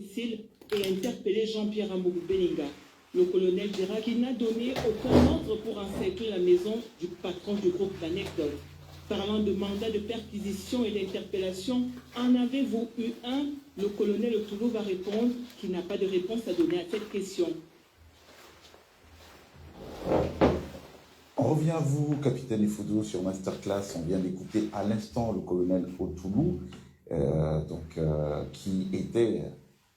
Et interpellé Jean-Pierre Amougou Belinga. Le colonel dira qu'il n'a donné aucun ordre pour encercler la maison du patron du groupe d'anecdotes. Parlant de mandat de perquisition et d'interpellation, en avez-vous eu un? Le colonel Otoulou va répondre qu'il n'a pas de réponse à donner à cette question. On revient à vous, capitaine Ifoudou, sur Masterclass. On vient d'écouter à l'instant le colonel Otoulou, qui était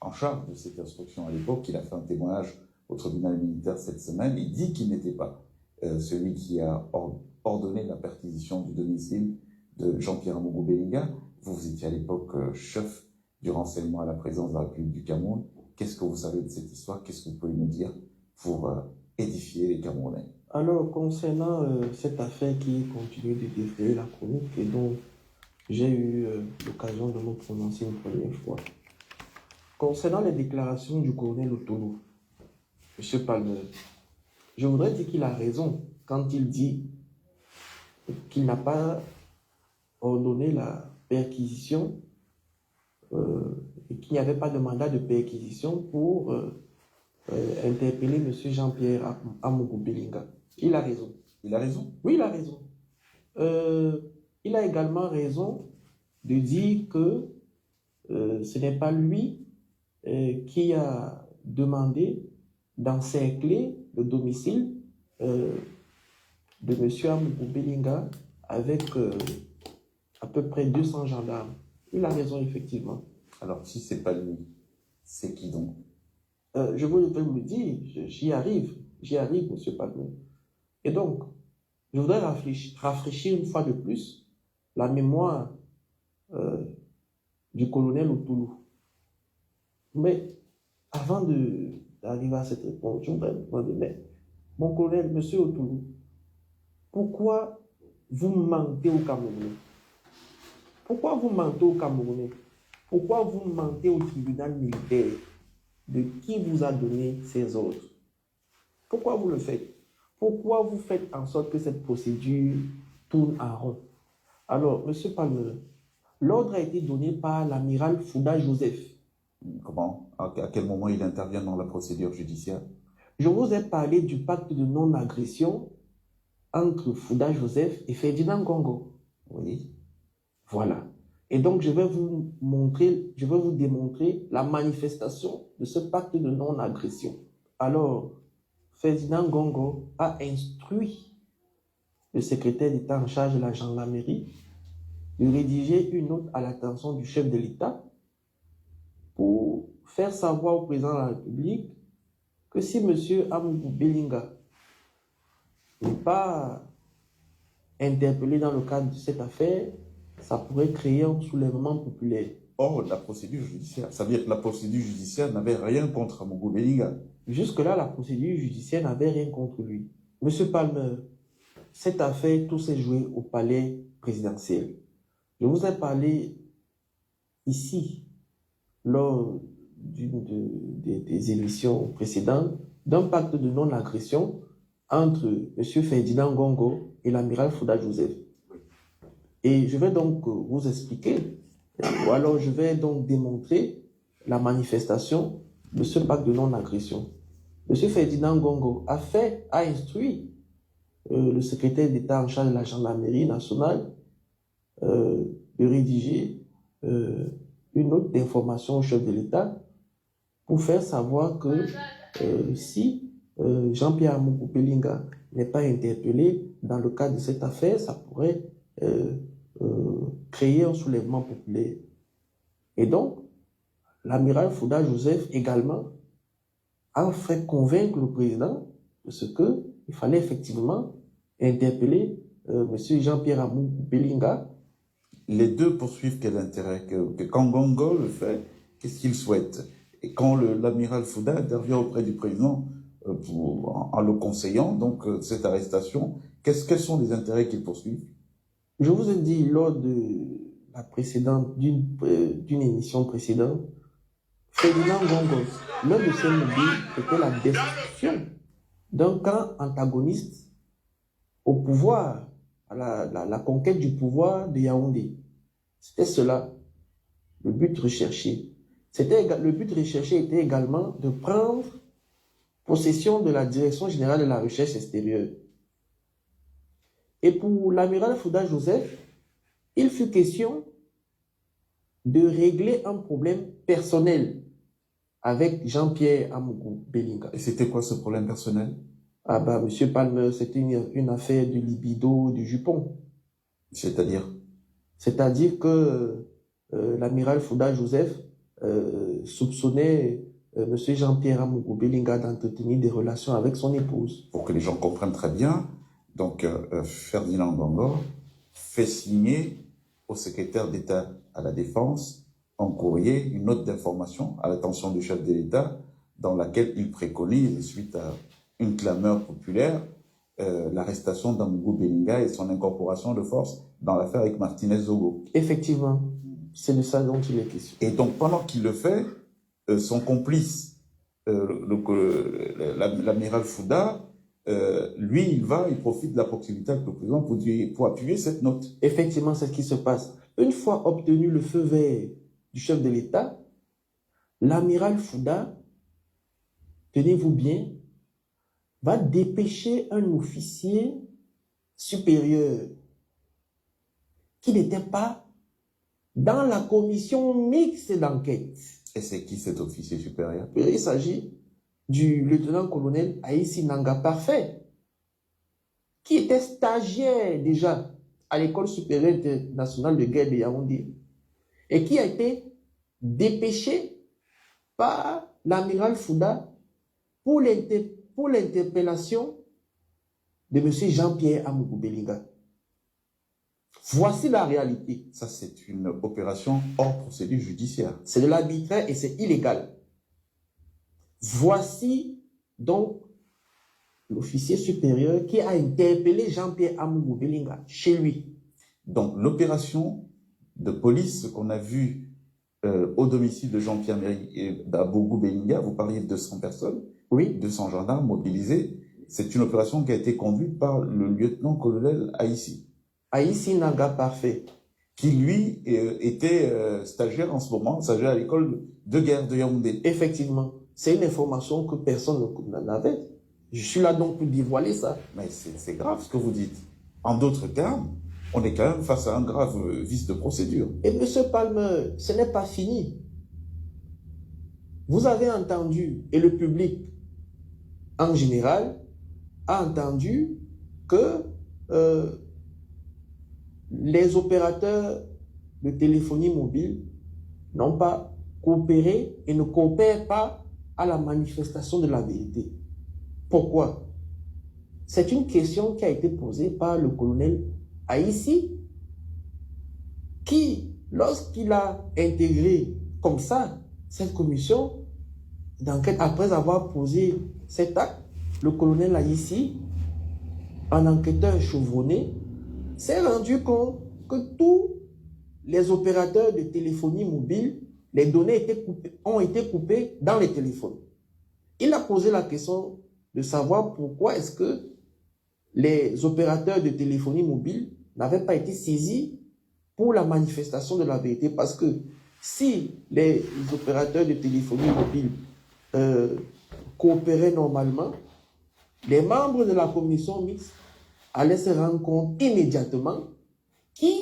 en charge de cette instruction à l'époque. Il a fait un témoignage au tribunal militaire cette semaine. Il dit qu'il n'était pas celui qui a ordonné la perquisition du domicile de Jean-Pierre Amougou Belinga. Vous étiez à l'époque chef du renseignement à la présidence de la République du Cameroun. Qu'est-ce que vous savez de cette histoire? Qu'est-ce que vous pouvez nous dire pour édifier les Camerounais? Alors, concernant cette affaire qui continue de défrayer la chronique et dont j'ai eu l'occasion de me prononcer une première fois, concernant les déclarations du colonel Otoulou, M. Palmer, je voudrais dire qu'il a raison quand il dit qu'il n'a pas ordonné la perquisition et qu'il n'y avait pas de mandat de perquisition pour interpeller M. Jean-Pierre Amougou Belinga. Il a raison. Il a raison? Oui, il a raison. Il a également raison de dire que ce n'est pas lui qui a demandé d'encercler le domicile de M. Amougou Belinga avec à peu près 200 gendarmes. Il a raison, effectivement. Alors, si ce n'est pas lui, c'est qui donc? Je vais vous le dire, j'y arrive, M. Palmer. Et donc, je voudrais rafraîchir une fois de plus la mémoire du colonel Otoulou. Mais avant d'arriver à cette réponse, je voudrais vous demander, mais, mon colonel, M. Otoulou, pourquoi vous mentez aux Camerounais? Pourquoi vous mentez aux Camerounais? Pourquoi vous mentez au tribunal militaire? De qui vous a donné ces ordres? Pourquoi vous le faites? Pourquoi vous faites en sorte que cette procédure tourne en rond? Alors, M. Palmer, l'ordre a été donné par l'amiral Fouda Joseph. Comment? À quel moment il intervient dans la procédure judiciaire? Je vous ai parlé du pacte de non-agression entre Fouda Joseph et Ferdinand Ngongo. Oui. Voilà. Et donc, je vais vous démontrer la manifestation de ce pacte de non-agression. Alors, Ferdinand Ngongo a instruit le secrétaire d'État en charge de la gendarmerie de rédiger une note à l'attention du chef de l'État pour faire savoir au président de la République que si M. Amougou Belinga n'est pas interpellé dans le cadre de cette affaire, ça pourrait créer un soulèvement populaire. Or, la procédure judiciaire, ça veut dire que la procédure judiciaire n'avait rien contre Amougou Belinga. Jusque-là, la procédure judiciaire n'avait rien contre lui. Monsieur Palmer, cette affaire, tout s'est joué au palais présidentiel. Je vous ai parlé ici, lors des émissions précédentes, d'un pacte de non-agression entre M. Ferdinand Ngongo et l'amiral Fouda Joseph. Et je vais donc vous expliquer, ou alors je vais donc démontrer la manifestation de ce pacte de non-agression. M. Ferdinand Ngongo a instruit le secrétaire d'État en charge de la gendarmerie nationale de rédiger une note d'information au chef de l'État pour faire savoir que si Jean-Pierre Amougou Belinga n'est pas interpellé dans le cadre de cette affaire, ça pourrait créer un soulèvement populaire. Et donc, l'amiral Fouda Joseph également a fait convaincre le président de ce qu'il fallait effectivement interpeller M. Jean-Pierre Amougou Belinga. Les deux poursuivent quel intérêt? Que quand Ngongo le fait, qu'est-ce qu'il souhaite? Et quand l'amiral Fouda intervient auprès du président en le conseillant, donc cette arrestation, quels sont les intérêts qu'ils poursuivent? Je vous ai dit lors de la précédente, d'une émission précédente, Ferdinand Ngongo, l'un de ses mobiles était la destruction d'un camp antagoniste au pouvoir, à la conquête du pouvoir de Yaoundé. C'était cela, le but recherché. Le but recherché était également de prendre possession de la Direction générale de la recherche extérieure. Et pour l'amiral Fouda Joseph, il fut question de régler un problème personnel avec Jean-Pierre Amougou Belinga. Et c'était quoi ce problème personnel? Ah bah, Monsieur Palmer, c'était une affaire du libido du jupon. C'est-à-dire? C'est-à-dire que l'amiral Fouda Joseph soupçonnait Monsieur Jean-Pierre Amougou Belinga d'entretenir des relations avec son épouse. Pour que les gens comprennent très bien, donc Ferdinand Ngongor fait signer au secrétaire d'État à la Défense en courrier une note d'information à l'attention du chef de l'État dans laquelle il préconise, suite à une clameur populaire, l'arrestation d'Amougou Belinga et son incorporation de force dans l'affaire avec Martinez Zogo. Effectivement, c'est de ça dont il est question. Et donc pendant qu'il le fait, son complice, l'amiral Fouda, lui, il profite de la proximité avec le président pour appuyer cette note. Effectivement, c'est ce qui se passe. Une fois obtenu le feu vert du chef de l'État, l'amiral Fouda, tenez-vous bien, va dépêcher un officier supérieur qui n'était pas dans la commission mixte d'enquête. Et c'est qui cet officier supérieur? Il s'agit du lieutenant-colonel Aïssi Nanga Parfait, qui était stagiaire déjà à l'école supérieure internationale de guerre de Yaoundé et qui a été dépêché par l'amiral Fouda pour l'interpellation de M. Jean-Pierre Amougou Belinga. Voici la réalité. Ça, c'est une opération hors procédure judiciaire. C'est de l'arbitraire et c'est illégal. Voici donc l'officier supérieur qui a interpellé Jean-Pierre Amougou Belinga chez lui. Donc, l'opération de police qu'on a vue au domicile de Jean-Pierre Amougou Belinga, vous parliez de 200 personnes, oui, 200 gendarmes mobilisés, c'est une opération qui a été conduite par le lieutenant-colonel Aïssi. Aïssi Nanga Parfait. Qui, lui, était stagiaire en ce moment, stagiaire à l'école de guerre de Yaoundé. Effectivement. C'est une information que personne n'avait. Je suis là donc pour dévoiler ça. Mais c'est grave ce que vous dites. En d'autres termes, on est quand même face à un grave vice de procédure. Et M. Palmer, ce n'est pas fini. Vous avez entendu, et le public en général a entendu que les opérateurs de téléphonie mobile n'ont pas coopéré et ne coopèrent pas à la manifestation de la vérité. Pourquoi? C'est une question qui a été posée par le colonel Aïssi, qui, lorsqu'il a intégré comme ça cette commission d'enquête, après avoir posé cet acte, le colonel Aïssi, un enquêteur chevronné, s'est rendu compte que tous les opérateurs de téléphonie mobile, les données ont été coupées dans les téléphones. Il a posé la question de savoir pourquoi est-ce que les opérateurs de téléphonie mobile n'avaient pas été saisis pour la manifestation de la vérité. Parce que si les opérateurs de téléphonie mobile coopéraient normalement, les membres de la commission mixte allaient se rendre compte immédiatement qui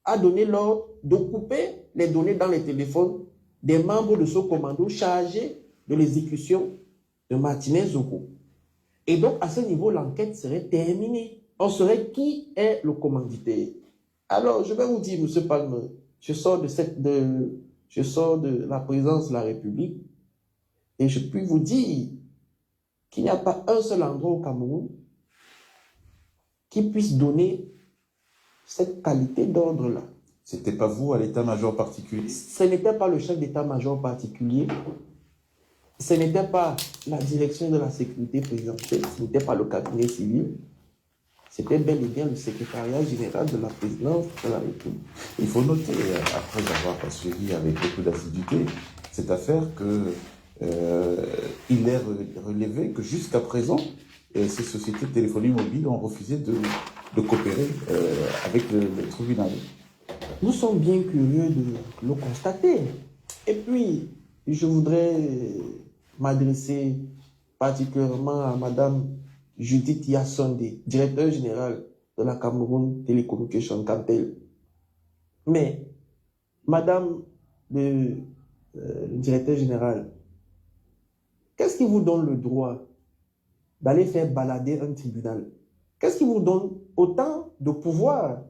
a donné l'ordre de couper les données dans les téléphones des membres de ce commando chargé de l'exécution de Martinez Zogo. Et donc, à ce niveau, l'enquête serait terminée. On saurait qui est le commanditaire. Alors, je vais vous dire, M. Palmer, je sors de la présidence de la République et je puis vous dire qu'il n'y a pas un seul endroit au Cameroun qui puisse donner cette qualité d'ordre-là. C'était pas vous à l'état-major particulier? Ce n'était pas le chef d'état-major particulier. Ce n'était pas la direction de la sécurité présidentielle. Ce n'était pas le cabinet civil. C'était bel et bien le secrétariat général de la présidence de la République. Il faut noter, après avoir suivi avec beaucoup d'assiduité cette affaire, il est relevé que jusqu'à présent, ces sociétés de téléphonie mobile ont refusé de coopérer avec le tribunal. Nous sommes bien curieux de le constater. Et puis, je voudrais m'adresser particulièrement à Madame Judith Yassonde, directeur général de la Cameroun Telecommunication Cantel. Mais, Madame le directeur général, qu'est-ce qui vous donne le droit d'aller faire balader un tribunal? Qu'est-ce qui vous donne autant de pouvoir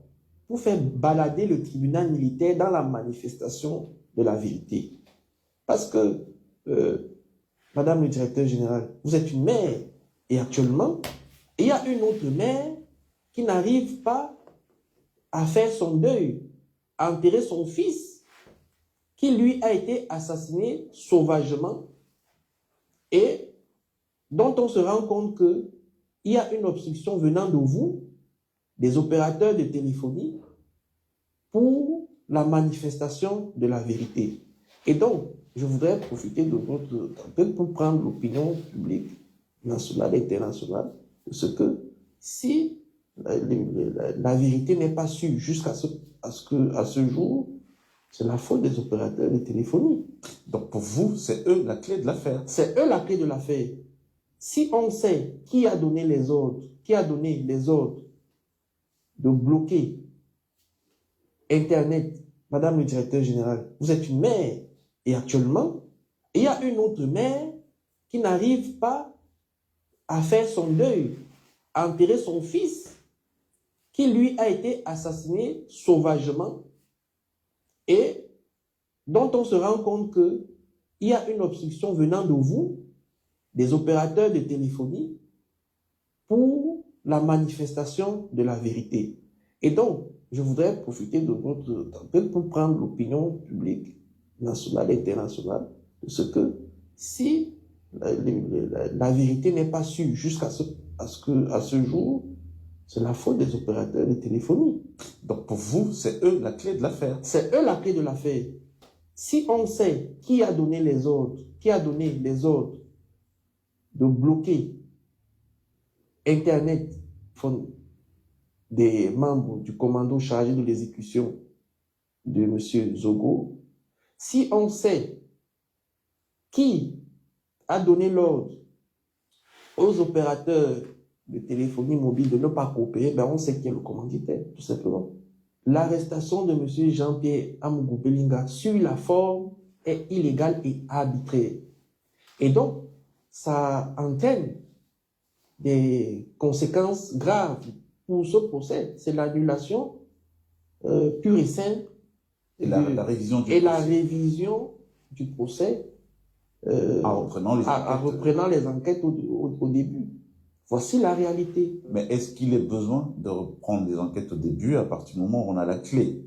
pour faire balader le tribunal militaire dans la manifestation de la vérité? Parce que, Madame le directeur général, vous êtes une mère, et actuellement, il y a une autre mère qui n'arrive pas à faire son deuil, à enterrer son fils, qui lui a été assassiné sauvagement, et dont on se rend compte qu'il y a une obstruction venant de vous, des opérateurs de téléphonie, pour la manifestation de la vérité. Et donc, je voudrais profiter de votre appel pour prendre l'opinion publique nationale et internationale de ce que si la vérité n'est pas sûre jusqu'à ce jour, c'est la faute des opérateurs de téléphonie. Donc pour vous, c'est eux la clé de l'affaire. C'est eux la clé de l'affaire. Si on sait qui a donné les ordres, de bloquer Internet, Madame le directeur général, vous êtes une mère, et actuellement, il y a une autre mère qui n'arrive pas à faire son deuil, à enterrer son fils, qui lui a été assassiné sauvagement, et dont on se rend compte qu'il y a une obstruction venant de vous, des opérateurs de téléphonie, pour la manifestation de la vérité. Et donc, je voudrais profiter de votre appel pour prendre l'opinion publique nationale et internationale de ce que si la vérité n'est pas sûre jusqu'à ce jour, c'est la faute des opérateurs de téléphonie. Donc pour vous, c'est eux la clé de l'affaire. C'est eux la clé de l'affaire. Si on sait qui a donné les ordres, de bloquer Internet des membres du commando chargé de l'exécution de M. Zogo, si on sait qui a donné l'ordre aux opérateurs de téléphonie mobile de ne pas coopérer, ben on sait qui est le commanditaire, tout simplement. L'arrestation de M. Jean-Pierre Amougou Belinga sur la forme est illégale et arbitraire. Et donc, ça entraîne des conséquences graves pour ce procès. C'est l'annulation pure et simple et la révision du procès en reprenant les enquêtes au début. Voici la réalité. Mais est-ce qu'il est besoin de reprendre les enquêtes au début à partir du moment où on a la clé?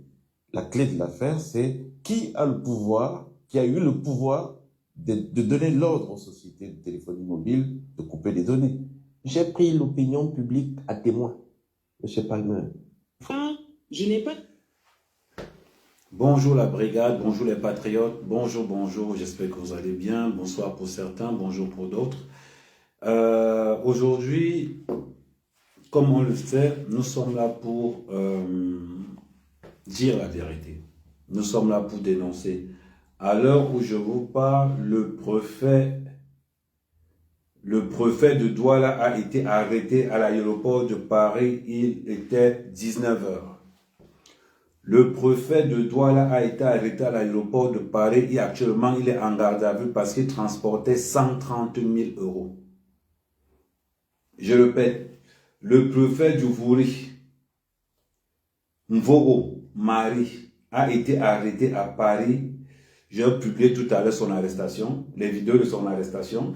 La clé de l'affaire, c'est qui a le pouvoir, qui a eu le pouvoir de donner l'ordre aux sociétés de téléphonie mobile de couper les données. J'ai pris l'opinion publique à témoin, M. Palmer. Je n'ai pas... Bonjour la brigade, bonjour les patriotes, bonjour, j'espère que vous allez bien, bonsoir pour certains, bonjour pour d'autres. Aujourd'hui, comme on le sait, nous sommes là pour dire la vérité. Nous sommes là pour dénoncer. À l'heure où je vous parle, le préfet de Douala a été arrêté à l'aéroport de Paris, il était 19h. Le préfet de Douala a été arrêté à l'aéroport de Paris et actuellement il est en garde à vue parce qu'il transportait 130 000 euros. Je répète, le préfet du Vouri, Mvogo Marie, a été arrêté à Paris. J'ai publié tout à l'heure son arrestation, les vidéos de son arrestation.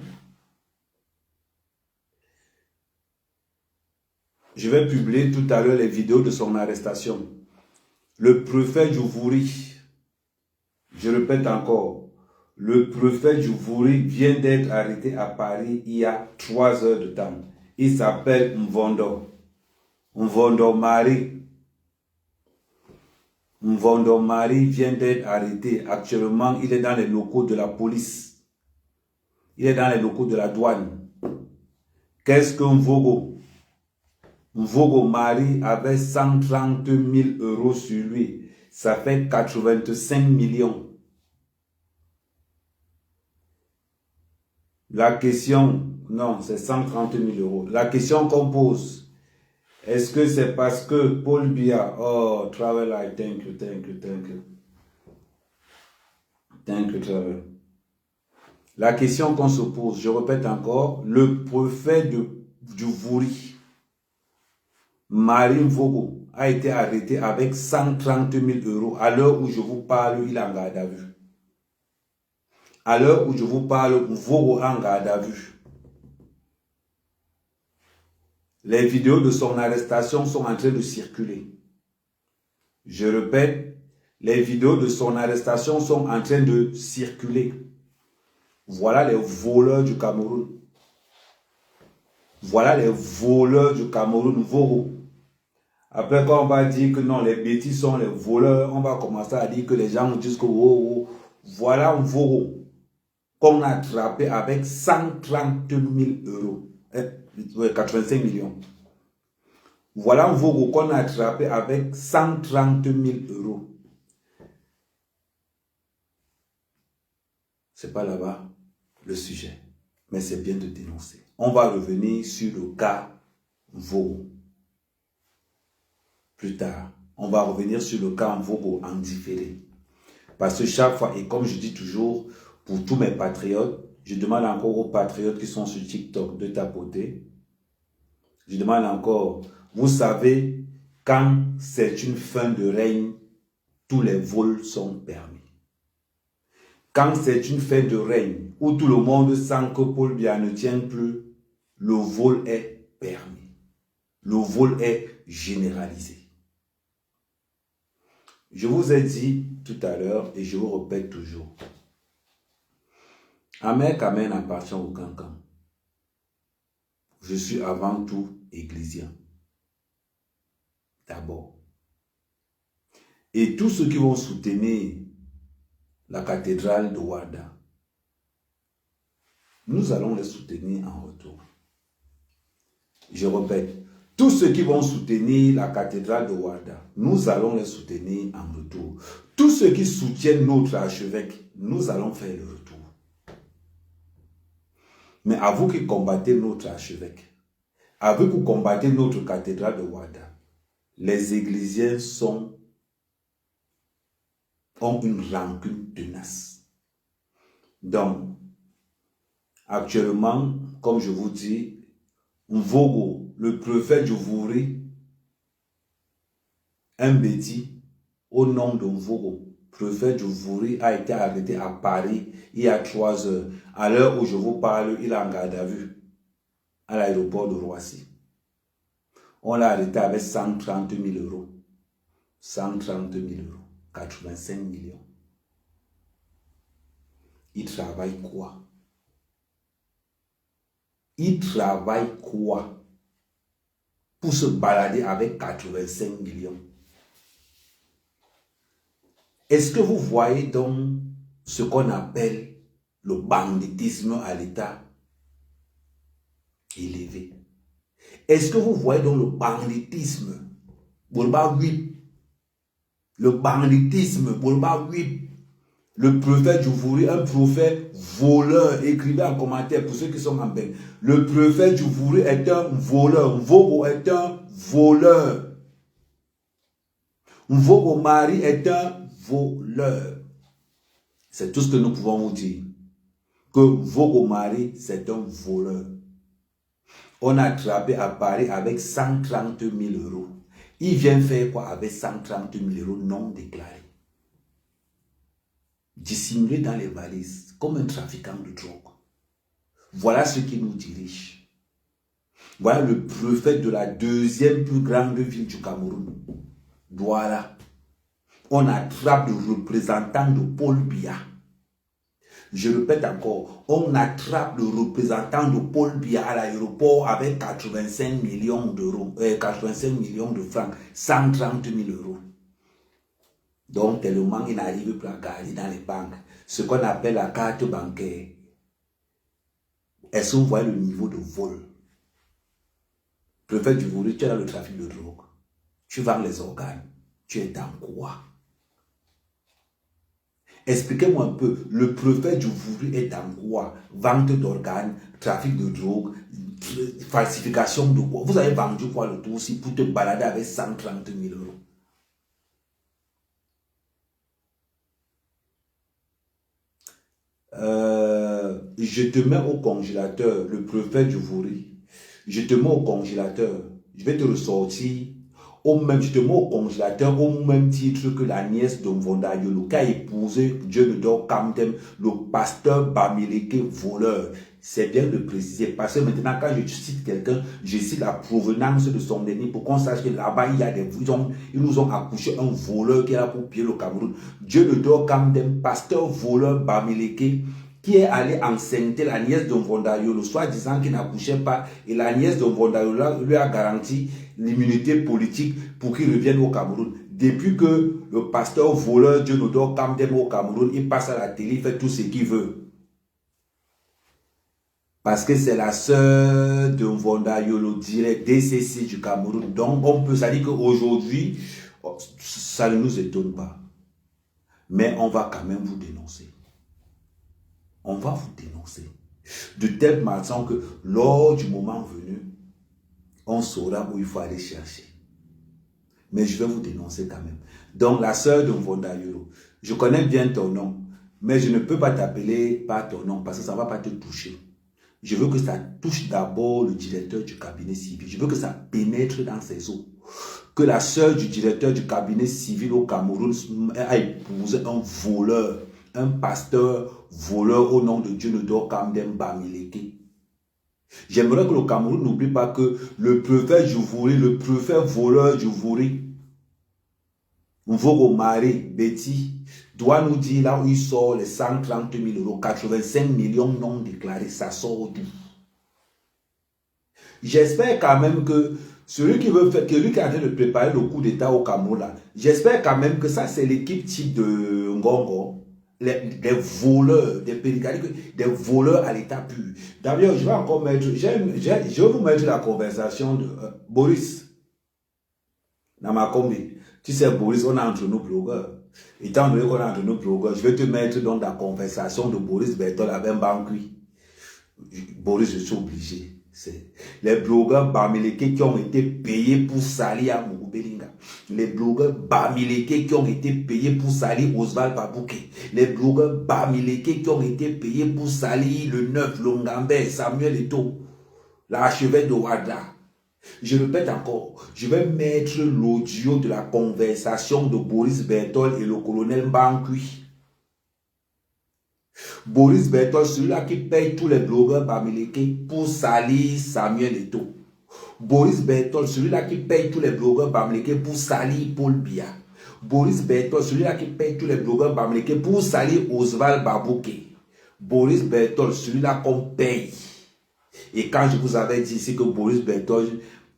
Je vais publier tout à l'heure les vidéos de son arrestation. Le préfet du Vouri, je répète encore, le préfet du Vouri vient d'être arrêté à Paris il y a 3 heures de temps. Il s'appelle Mvondo. Mvondo Marie. Mvondo Marie vient d'être arrêté. Actuellement, il est dans les locaux de la police. Il est dans les locaux de la douane. Qu'est-ce que Mvogo? Mvogo Marie avait 130 000 euros sur lui. Ça fait 85 millions. La question, non, c'est 130 000 euros. La question qu'on pose, est-ce que c'est parce que Paul Biya, oh, Travel, I thank you. Thank you, Travel. La question qu'on se pose, je répète encore, le préfet du Vouri, Marine Vogo, a été arrêté avec 130 000 euros. À l'heure où je vous parle, il est en garde à vue. À l'heure où je vous parle, Vogo est en garde à vue. Les vidéos de son arrestation sont en train de circuler. Je répète, les vidéos de son arrestation sont en train de circuler. Voilà les voleurs du Cameroun. Voilà les voleurs du Cameroun, Vogo. Après, quand on va dire que non, les bêtises sont les voleurs, on va commencer à dire que les gens disent que voilà un Vogo qu'on a attrapé avec 130 000 euros. 85 millions. Voilà un Vogo qu'on a attrapé avec 130 000 euros. C'est pas là-bas le sujet, mais c'est bien de dénoncer. On va revenir sur le cas Vogo. Plus tard, on va revenir sur le cas Vogo en différé. Parce que chaque fois, et comme je dis toujours, pour tous mes patriotes, je demande encore aux patriotes qui sont sur TikTok de tapoter. Je demande encore, vous savez, quand c'est une fin de règne, tous les vols sont permis. Quand c'est une fin de règne, où tout le monde sent que Paul Biya ne tient plus, le vol est permis. Le vol est généralisé. Je vous ai dit tout à l'heure, et je vous répète toujours, Ahmed Kamen appartient au Cancan. Je suis avant tout ecclésien. D'abord. Et tous ceux qui vont soutenir la cathédrale de Ouarda, nous allons les soutenir en retour. Je répète, tous ceux qui vont soutenir la cathédrale de Ouarda, nous allons les soutenir en retour. Tous ceux qui soutiennent notre archevêque, nous allons faire le retour. Mais à vous qui combattez notre archevêque, à vous qui combattez notre cathédrale de Ouarda, les Églisiens ont une rancune tenace. Donc, actuellement, comme je vous dis, Vogo, le préfet du Vouri, un bêtis au nom de Vogo, préfet du Vouri, a été arrêté à Paris il y a 3 heures. À l'heure où je vous parle, il est en garde à vue à l'aéroport de Roissy. On l'a arrêté avec 130 000 euros. 130 000 euros. 85 millions. Il travaille quoi? Il travaille quoi pour se balader avec 85 millions? Est-ce que vous voyez donc ce qu'on appelle le banditisme à l'état élevé? Est-ce que vous voyez donc le banditisme? Le banditisme, le préfet du Vouri, un préfet voleur, écrivez en commentaire pour ceux qui sont en bain. Le préfet du Vouri est un voleur, Vogo est un voleur. Vogo Mari est un voleur. C'est tout ce que nous pouvons vous dire. Que Vogo Mari, c'est un voleur. On a attrapé à Paris avec 130 000 euros. Il vient faire quoi avec 130 000 euros non déclarés? Dissimulé dans les valises, comme un trafiquant de drogue. Voilà ce qui nous dirige. Voilà le préfet de la deuxième plus grande ville du Cameroun. Douala. On attrape le représentant de Paul Biya. Je répète encore, on attrape le représentant de Paul Biya à l'aéroport avec 85 millions d'euros, 85 millions de francs, 130 000 euros. Donc, tellement il n'arrive plus à garder dans les banques ce qu'on appelle la carte bancaire. Est-ce que vous voyez le niveau de vol? Préfet du Vouri, tu es dans le trafic de drogue. Tu vends les organes. Tu es dans quoi? Expliquez-moi un peu, le préfet du Vouri est dans quoi? Vente d'organes, trafic de drogue, falsification de quoi? Vous avez vendu quoi le tout aussi pour te balader avec 130 000 euros? Je te mets au congélateur, le préfet du Vouri. Je te mets au congélateur. Je vais te ressortir. Je te mets au congélateur au même titre que la nièce de Mvonda Yolo, qui a épousé Djenedor Kamdem, le pasteur Bamileke voleur. C'est bien de préciser, parce que maintenant, quand je cite quelqu'un, je cite la provenance de son ennemi pour qu'on sache que là-bas, il y a ils nous ont accouché un voleur qui est là pour piller le Cameroun. Djenedor Kamdem, pasteur voleur Bamileke, qui est allé enceinte la nièce de Mvonda Yolo, soit disant qu'il n'accouchait pas, et la nièce de Mvonda Yolo lui a garanti l'immunité politique pour qu'il revienne au Cameroun. Depuis que le pasteur voleur Djenedor Kamdem au Cameroun, il passe à la télé, il fait tout ce qu'il veut. Parce que c'est la sœur de Mvonda Yolo, direct DCC du Cameroun. Donc on peut, ça dit qu'aujourd'hui, ça ne nous étonne pas. Mais on va quand même vous dénoncer. On va vous dénoncer. De telle façon que lors du moment venu, on saura où il faut aller chercher. Mais je vais vous dénoncer quand même. Donc la sœur de Mvonda Yolo, je connais bien ton nom, mais je ne peux pas t'appeler par ton nom parce que ça ne va pas te toucher. Je veux que ça touche d'abord le directeur du cabinet civil. Je veux que ça pénètre dans ses os. Que la sœur du directeur du cabinet civil au Cameroun a épousé un voleur, un pasteur voleur au nom de Djenedor Kamdem Bamileke. J'aimerais que le Cameroun n'oublie pas que le préfet du Vouri, le préfet voleur du Vouri, Mvoro Mari Betty, doit nous dire là où il sort les 130 000 euros, 85 millions non déclarés, ça sort d'où? J'espère quand même que celui qui veut faire, celui qui est en train de préparer le coup d'État au Cameroun, j'espère quand même que ça c'est l'équipe type de Ngongo, des voleurs, des pédicaliques, des voleurs à l'état pur. D'ailleurs, je vais encore mettre, je vais vous mettre la conversation de Boris Namakombi. Tu sais, Boris, on est entre nous blogueurs. Étant donné qu'on est entre nous blogueurs, je vais te mettre donc la conversation de Boris Bertol avec Mbankui. Boris, je suis obligé. C'est les blogueurs Bamileke qui ont été payés pour salir à Mougoubelinga. Les blogueurs Bamileke qui ont été payés pour salir Oswald Babouké. Les blogueurs Bamileke qui ont été payés pour salir le 9 Longambe, Samuel Eto'o, l'archevêque de Ouaddara. Je répète encore, je vais mettre l'audio de la conversation de Boris Bertol et le colonel Mbankui. Boris Bertol, celui-là qui paye tous les blogueurs Bamileke pour salir Samuel Eto'o. Boris Bertol, celui-là qui paye tous les blogueurs Bamileke pour salir Paul Biya. Boris Bertol, celui-là qui paye tous les blogueurs Bamileke pour salir Oswald Babouké. Boris Bertol, celui-là qu'on paye. Et quand je vous avais dit ici que Boris Bertol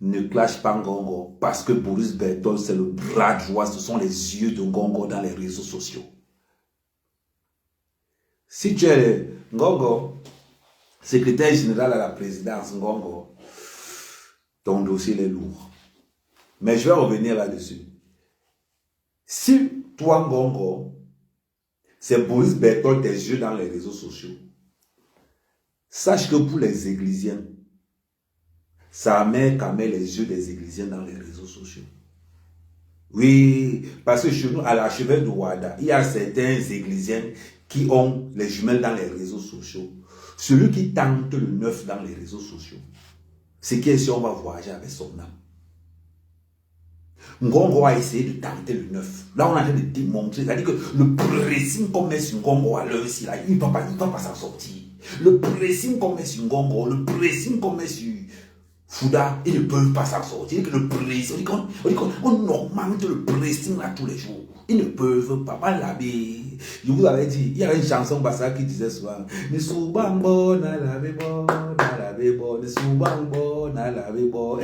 ne clash pas Ngongo, parce que Boris Bertol, c'est le bras droit, ce sont les yeux de Ngongo dans les réseaux sociaux. Si tu es Ngongo, secrétaire général à la présidence, Ngongo, ton dossier est lourd. Mais je vais revenir là-dessus. Si toi, Ngongo, c'est Boris Bertol, tes yeux dans les réseaux sociaux, sache que pour les Églisiens, sa mère quand même les yeux des Églisiens dans les réseaux sociaux. Oui, parce que chez nous, à l'archevêque de Ouaddara, il y a certains Églisiens qui ont les jumelles dans les réseaux sociaux. Celui qui tente le 9 dans les réseaux sociaux, c'est qui si on va voyager avec son âme. Ngongo a essayé de tenter le 9. Là, on est en train de démontrer, c'est-à-dire que le pressing qu'on met sur Ngongo à l'heure ici, là, il ne va pas s'en sortir. Le pressing qu'on met sur Ngongo, le pressing qu'on met sur Fouda, ils ne peuvent pas s'en sortir. Le pressing, on augmente le pressing là tous les jours. Ils ne peuvent pas. Je vous avais dit, il y a une chanson Bassa qui disait souvent Nisubambo na lavebo, na lavebo, Nisubambo na lavebo,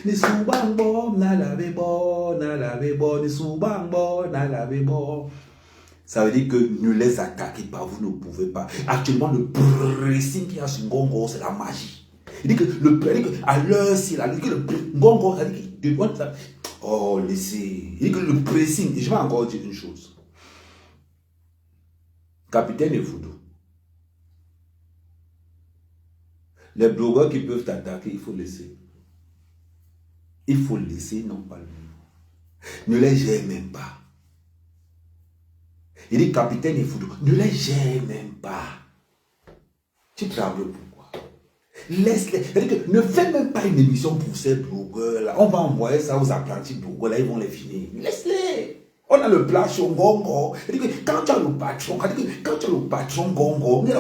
Nisubambo na lavebo, na lavebo, Nisubambo na lavebo. Ça veut dire que ne les attaquez pas, vous ne pouvez pas. Actuellement, le pressing qu'il y a sur Ngongo, c'est la magie. Il dit que à l'heure, c'est là, il dit que le Ngongo, il dit que oh, laissez. Il dit que le pressing, et je vais encore dire une chose. Capitaine Efoudou, les blogueurs qui peuvent t'attaquer, il faut laisser. Il faut laisser, non pas le nom. Ne les gère même pas. Il dit Capitaine Efoudou, ne les gère même pas. Tu trembles pourquoi? Laisse-les. C'est-à-dire que ne fais même pas une émission pour ces blogueurs-là. On va envoyer ça aux apprentis blogueurs, là, ils vont les finir. Laisse-les. On a le plat sur Gongo. C'est-à-dire que quand tu as le patron, Gongo, tu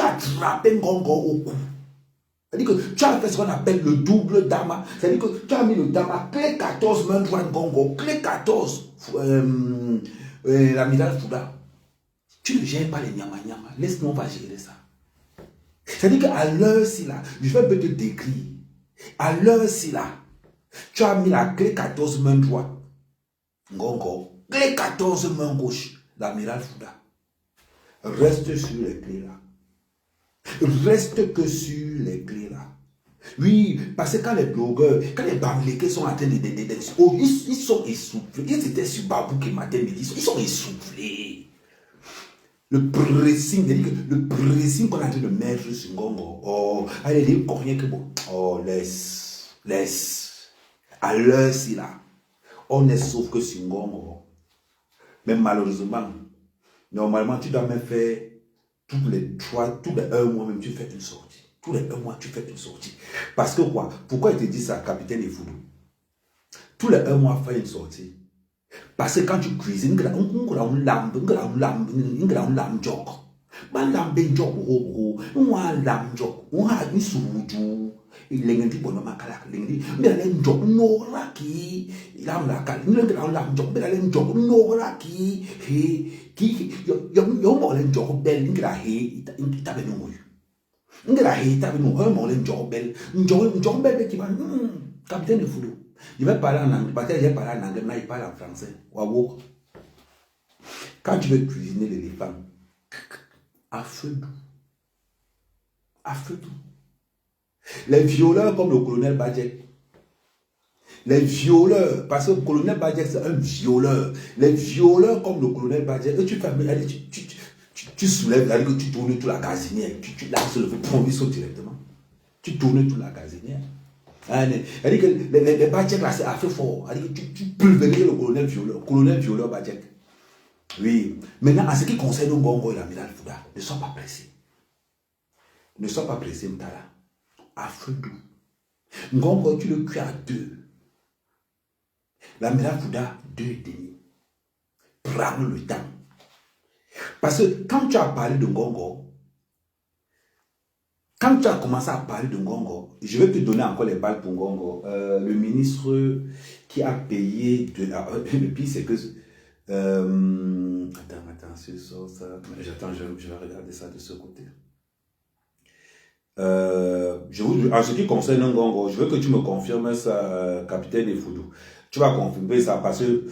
as attrapé Gongo au cou. C'est-à-dire que tu as fait ce qu'on appelle le double dama. C'est-à-dire que tu as mis le dama, clé 14, main droite Gongo, clé 14, l'amiral Fouda. Tu ne gères pas les nyama-nyama. Laisse-nous, on va gérer ça. C'est-à-dire qu'à l'heure-ci là, je vais peut te décrire. À l'heure-ci là, tu as mis la clé 14 main droite. Ngongo. Clé 14 main gauche. L'amiral Fouda. Reste sur les clés là. Reste que sur les clés là. Oui, parce que quand les blogueurs, quand les bamlékés sont en train de ils sont essoufflés. Ils étaient sur Babou qui matin midi. Ils sont essoufflés. Le pressing qu'on a en train de mettre sur Ngongo. Oh, allez, les Coréens que bon. Oh, laisse. À l'heure-ci là, on est sauf que sur Ngongo. Mais malheureusement, normalement, tu dois même faire tous les 1 mois, même tu fais une sortie. Tous les 1 mois, tu fais une sortie. Parce que quoi? Pourquoi il te dit ça, Capitaine Efoudou? Tous les 1 mois, fais une sortie. Parce que quand tu cuisines, Capitaine Efoudou. Je vais parler en anglais, parce que j'ai parlé en anglais, mais il parle en français. Waouh. Quand tu veux cuisiner l'éléphant, à feu doux. À feu doux. Les violeurs comme le colonel Badjek. Les violeurs, parce que le colonel Badjek c'est un violeur. Les violeurs comme le colonel Badjek, tu soulèves, tu tournes toute la gazinière. Tu lances le feu, il saute directement. Tu tournes toute la gazinière. Elle dit que les Badjek là c'est assez fort. Elle dit que tu pulvérises le colonel violeur Badjek. Oui. Maintenant, en ce qui concerne Ngongo et l'amiral Fouda, ne sois pas pressé. Ne sois pas pressé, Mtala. À feu doux. Ngongo, tu le cuis à 2. L'amiral Fouda, 2,5. Prends le temps. Parce que quand tu as parlé de Ngongo, quand tu as commencé à parler de Ngongo, je vais te donner encore les balles pour Ngongo. Le ministre qui a payé le pire, c'est que. Attends, c'est ça. J'attends, je vais regarder ça de ce côté. En ce qui concerne Ngongo, je veux que tu me confirmes ça, Capitaine Efoudou. Tu vas confirmer ça parce que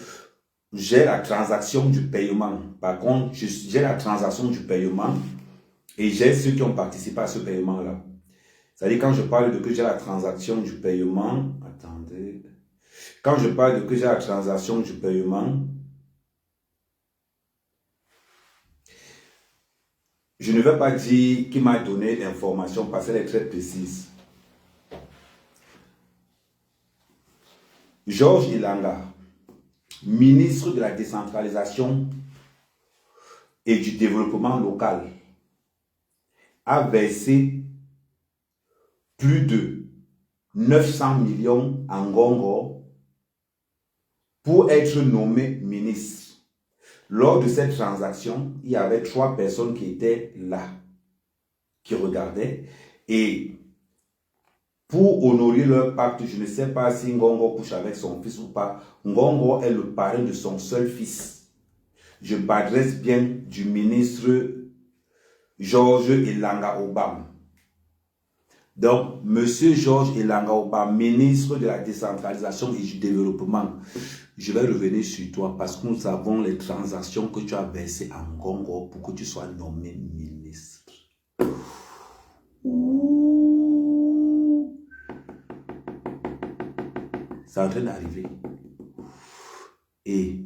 j'ai la transaction du paiement. Par contre, j'ai la transaction du paiement et j'ai ceux qui ont participé à ce paiement-là. C'est-à-dire, quand je parle de que j'ai la transaction du paiement, attendez. Quand je parle de que j'ai la transaction du paiement, je ne vais pas dire qui m'a donné l'information parce qu'elle est très précise. Georges Ilanga, ministre de la décentralisation et du développement local, a versé plus de 900 millions en Ngongo pour être nommé ministre. Lors de cette transaction, il y avait 3 personnes qui étaient là, qui regardaient. Et pour honorer leur pacte, je ne sais pas si Ngongo couche avec son fils ou pas. Ngongo est le parrain de son seul fils. Je m'adresse bien du ministre Georges Ilanga Obam. Donc, Monsieur Georges Ilanga Obam, ministre de la décentralisation et du développement, je vais revenir sur toi parce que nous avons les transactions que tu as versées à Ngongo pour que tu sois nommé ministre. C'est en train d'arriver. Et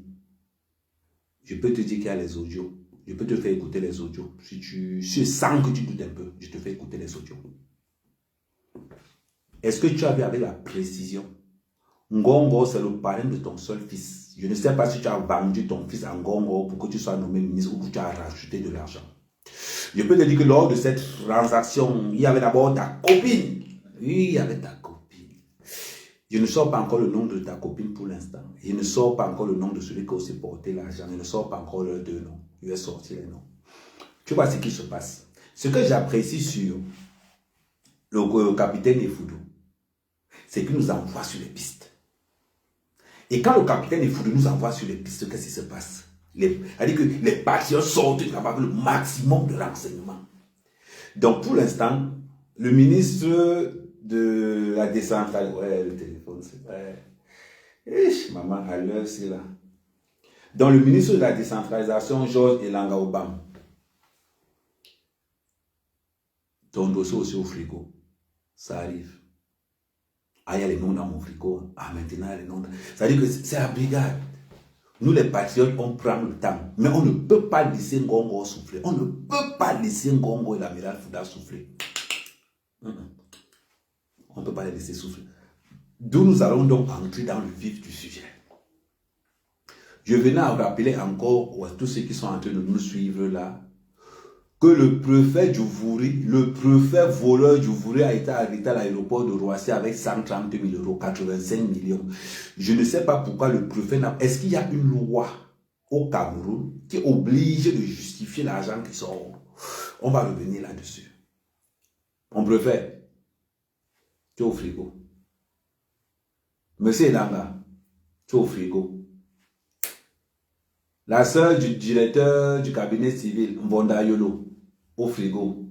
je peux te dire qu'il y a les audios. Je peux te faire écouter les audios. Si tu sens que tu doutes un peu, je te fais écouter les audios. Est-ce que tu as vu avec la précision? Ngongo, c'est le parrain de ton seul fils. Je ne sais pas si tu as vendu ton fils à Ngongo pour que tu sois nommé ministre ou que tu as rajouté de l'argent. Je peux te dire que lors de cette transaction, il y avait d'abord ta copine. Oui, il y avait ta copine. Je ne sors pas encore le nom de ta copine pour l'instant. Je ne sors pas encore le nom de celui qui a aussi porté l'argent. Je ne sors pas encore leurs deux noms. Je vais sortir les noms. Tu vois ce qui se passe. Ce que j'apprécie sur le capitaine Efoudou, c'est qu'il nous envoie sur les pistes. Et quand le capitaine Efoudou nous envoie sur les pistes, qu'est-ce qui se passe? C'est-à-dire que les patriotes sortent là-bas avec le maximum de renseignements. Donc pour l'instant, le ministre de la décentralisation, ouais, le téléphone, c'est vrai. Maman, à l'heure, c'est là. Donc le ministre de la décentralisation, Georges Elanga Obam, ton dossier aussi au frigo, ça arrive. Ah, il y a les noms dans mon frigo. Ah, maintenant, il y a les noms. C'est-à-dire que c'est la brigade. Nous, les patriotes, on prend le temps. Mais on ne peut pas laisser Ngongo souffler. On ne peut pas laisser Ngongo et l'amiral Fouda souffler. On ne peut pas les laisser souffler. D'où nous allons donc entrer dans le vif du sujet. Je venais à rappeler encore à tous ceux qui sont en train de nous suivre là, que le préfet Djouvouri, le préfet voleur Djouvouri a été arrêté à l'aéroport de Roissy avec 130 000 euros, 85 millions. Je ne sais pas pourquoi le préfet n'a... Est-ce qu'il y a une loi au Cameroun qui oblige de justifier l'argent qui sort? On va revenir là-dessus. Mon préfet, tu es au frigo. Monsieur Elanga, tu es au frigo. La sœur du directeur du cabinet civil, Mbonda Yolo, au frigo.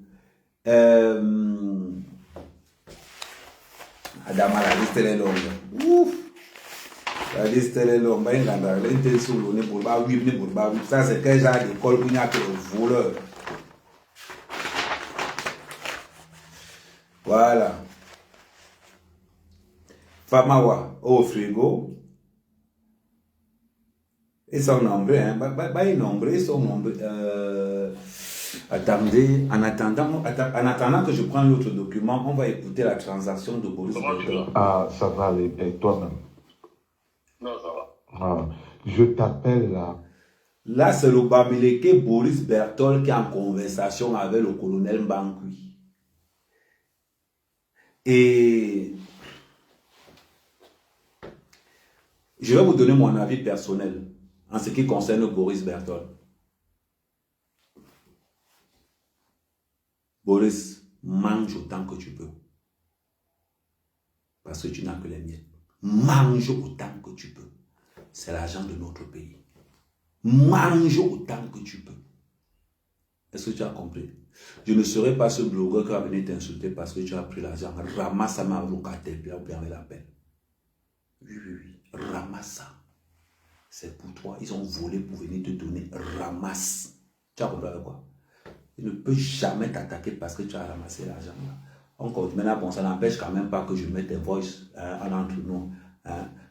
Adama, la liste est longue. Ouf! La liste est longue. Ça, c'est quel genre d'école où il n'y a que le voleur. Voilà. Famawa, au frigo. Ils sont nombreux, hein. Ils sont nombreux. Attendez, en attendant que je prenne l'autre document, on va écouter la transaction de Boris Bertol. Ah, ça va, et toi-même? Non, ça va. Ah, je t'appelle là. Là, c'est le Bamileke Boris Bertol qui est en conversation avec le colonel Mbankui. Et je vais vous donner mon avis personnel en ce qui concerne Boris Bertol. Boris, mange autant que tu peux. Parce que tu n'as que les miettes. Mange autant que tu peux. C'est l'argent de notre pays. Mange autant que tu peux. Est-ce que tu as compris? Je ne serai pas ce blogueur qui va venir t'insulter parce que tu as pris l'argent. Ramasse ma locataire, puis on la peine. Oui. Ramasse ça. C'est pour toi. Ils ont volé pour venir te donner. Ramasse. Tu as compris avec quoi? Il ne peut jamais t'attaquer parce que tu as ramassé l'argent. On continue. Maintenant, bon, ça n'empêche quand même pas que je mette des voices en entre nous.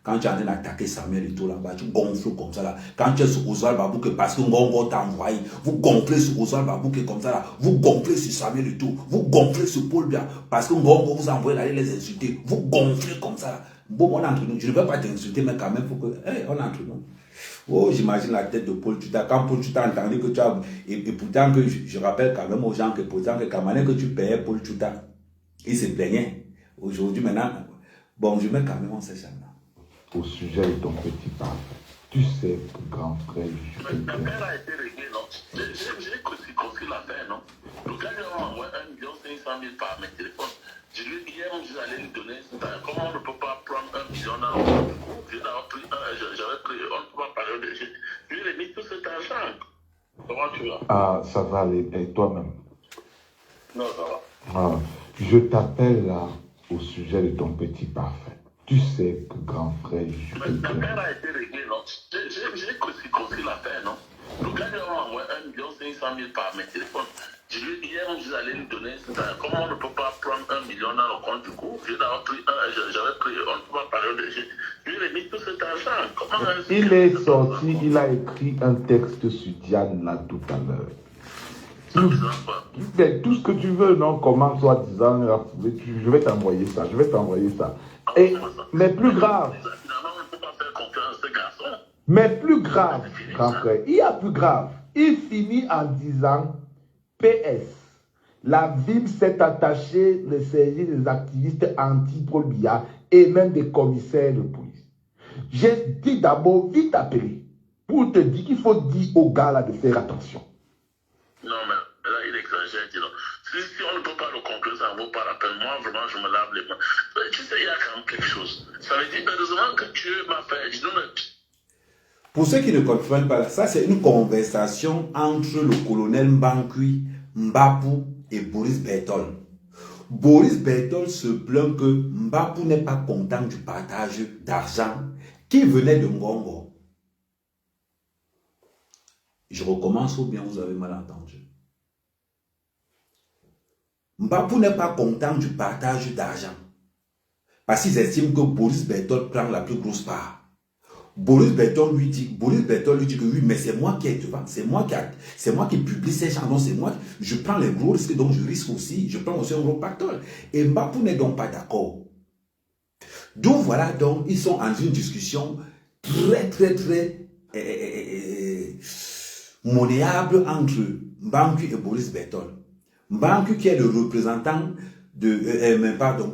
Quand tu es en train d'attaquer Samuel et tout là-bas, tu gonfles comme ça là. Quand tu es sur Oswald Babouke parce que Ngongo t'a envoyé, vous gonflez sur Oswald Babouke comme ça là. Vous gonflez sur Samuel et tout. Vous gonflez sur Paul Bia parce que Ngongo vous envoie d'aller les insulter. Vous gonflez comme ça là. Bon, on est entre nous. Je ne vais pas t'insulter, mais quand même, il faut que. Hey, on est entre nous. Oh, j'imagine la tête de Paul Tuta. Quand Paul Tuta a entendu que tu as... Et pourtant, que je rappelle quand même aux gens que pourtant, que quand même que tu payais Paul Tuta, il se plaignait. Aujourd'hui, maintenant, bon, je mets quand même, on sait jamais. Au sujet de ton petit parfait, tu sais que grand frère, je suis Mais l'affaire a été réglée, non? J'ai construit l'affaire, non? Le gars lui a envoyé 1 500 000 par mes téléphones. Hier, je allais lui donner. Comment on ne peut pas prendre 1 million dans le compte? J'avais pris, on ne peut pas parler de je lui ai mis tout cet argent. Comment tu vas? Ah, ça va, et toi-même? Non, ça va. Ah, je t'appelle là au sujet de ton petit parfait. Tu sais que grand frère, je suis Mais l'affaire a été réglée, non? J'ai construit l'affaire, non? Le gars lui a envoyé 1 500 000 par mes téléphones. Hier, je allais lui donner. Comment on ne peut pas prendre 1 million dans le compte du coup? J'avais pris, on ne peut pas parler de je lui remis tout cet argent? Comment Il est sorti, il a écrit un texte sur Diane là tout à l'heure. Mais tout ce que tu veux, non, comment soi-disant, je vais t'envoyer ça, mais plus grave. Mais plus grave, grand frère, il y a plus grave. Il finit en disant PS. La ville s'est attachée de saisir des activistes anti-Paul Biya et même des commissaires de police. J'ai dit d'abord vite appelé pour te dire qu'il faut dire aux gars là de faire attention. Non, mais là, il exagère, dis donc. Si on ne peut pas le conclure, ça vaut pas la peine. Moi, vraiment, je me lave les mains. Tu sais, il y a quand même quelque chose. Ça veut dire, heureusement que Dieu m'a fait. Je donne. Pour ceux qui ne comprennent pas, ça c'est une conversation entre le colonel Mbankui, Mbapou et Boris Bertol. Boris Bertol se plaint que Mbapou n'est pas content du partage d'argent qui venait de Ngongo. Je recommence ou bien vous avez mal entendu. Mbapou n'est pas content du partage d'argent parce qu'ils estiment que Boris Bertol prend la plus grosse part. Boris Bertol lui dit que oui, mais c'est moi qui ai devant, c'est moi qui publie ces gens, donc c'est moi, je prends les gros risques, donc je risque aussi, je prends aussi un gros pactole. Et Mbapou n'est donc pas d'accord. Donc voilà, donc ils sont en une discussion très monnayable entre Mbankui et Boris Bertol. Mbankui qui est le représentant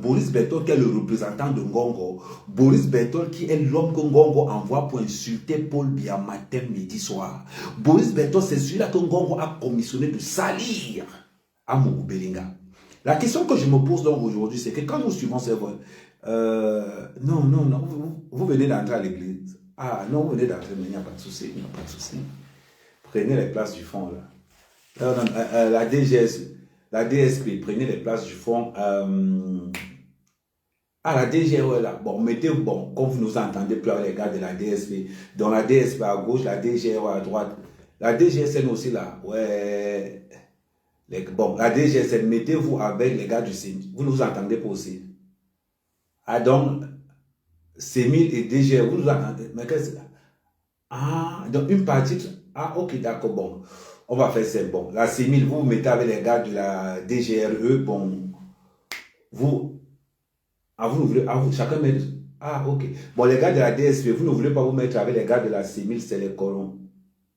Boris Bertol qui est le représentant de Ngongo. Boris Bertol qui est l'homme que Ngongo envoie pour insulter Paul Biya matin, midi, soir. Boris Bertol, c'est celui-là que Ngongo a commissionné de salir à Mogo Belinga. La question que je me pose donc aujourd'hui, c'est que quand nous suivons ces voix, non, vous venez d'entrer à l'église. Ah non, vous venez d'entrer, mais il n'y a pas de souci, il n'y a pas de souci. Prenez les places du fond là. La DGS. La DSP, prenez les places du fond. La DGE, là. Bon, comme vous nous entendez plus les gars de la DSP. Dans la DSP à gauche, la DGE à droite. La DGSN aussi là. Ouais. La DGSN, mettez-vous avec les gars du CEMIL. Vous nous entendez pas aussi. Ah, donc, CEMIL et DGE, vous nous entendez. Mais qu'est-ce que c'est? Ah, donc une partie. Ah, ok, d'accord, bon. On va faire ça. Bon, la CEMIL, vous mettez avec les gars de la DGRE. Bon, vous voulez, chacun met. Ah, ok. Bon, les gars de la DSP, vous ne voulez pas vous mettre avec les gars de la CEMIL, c'est les colons.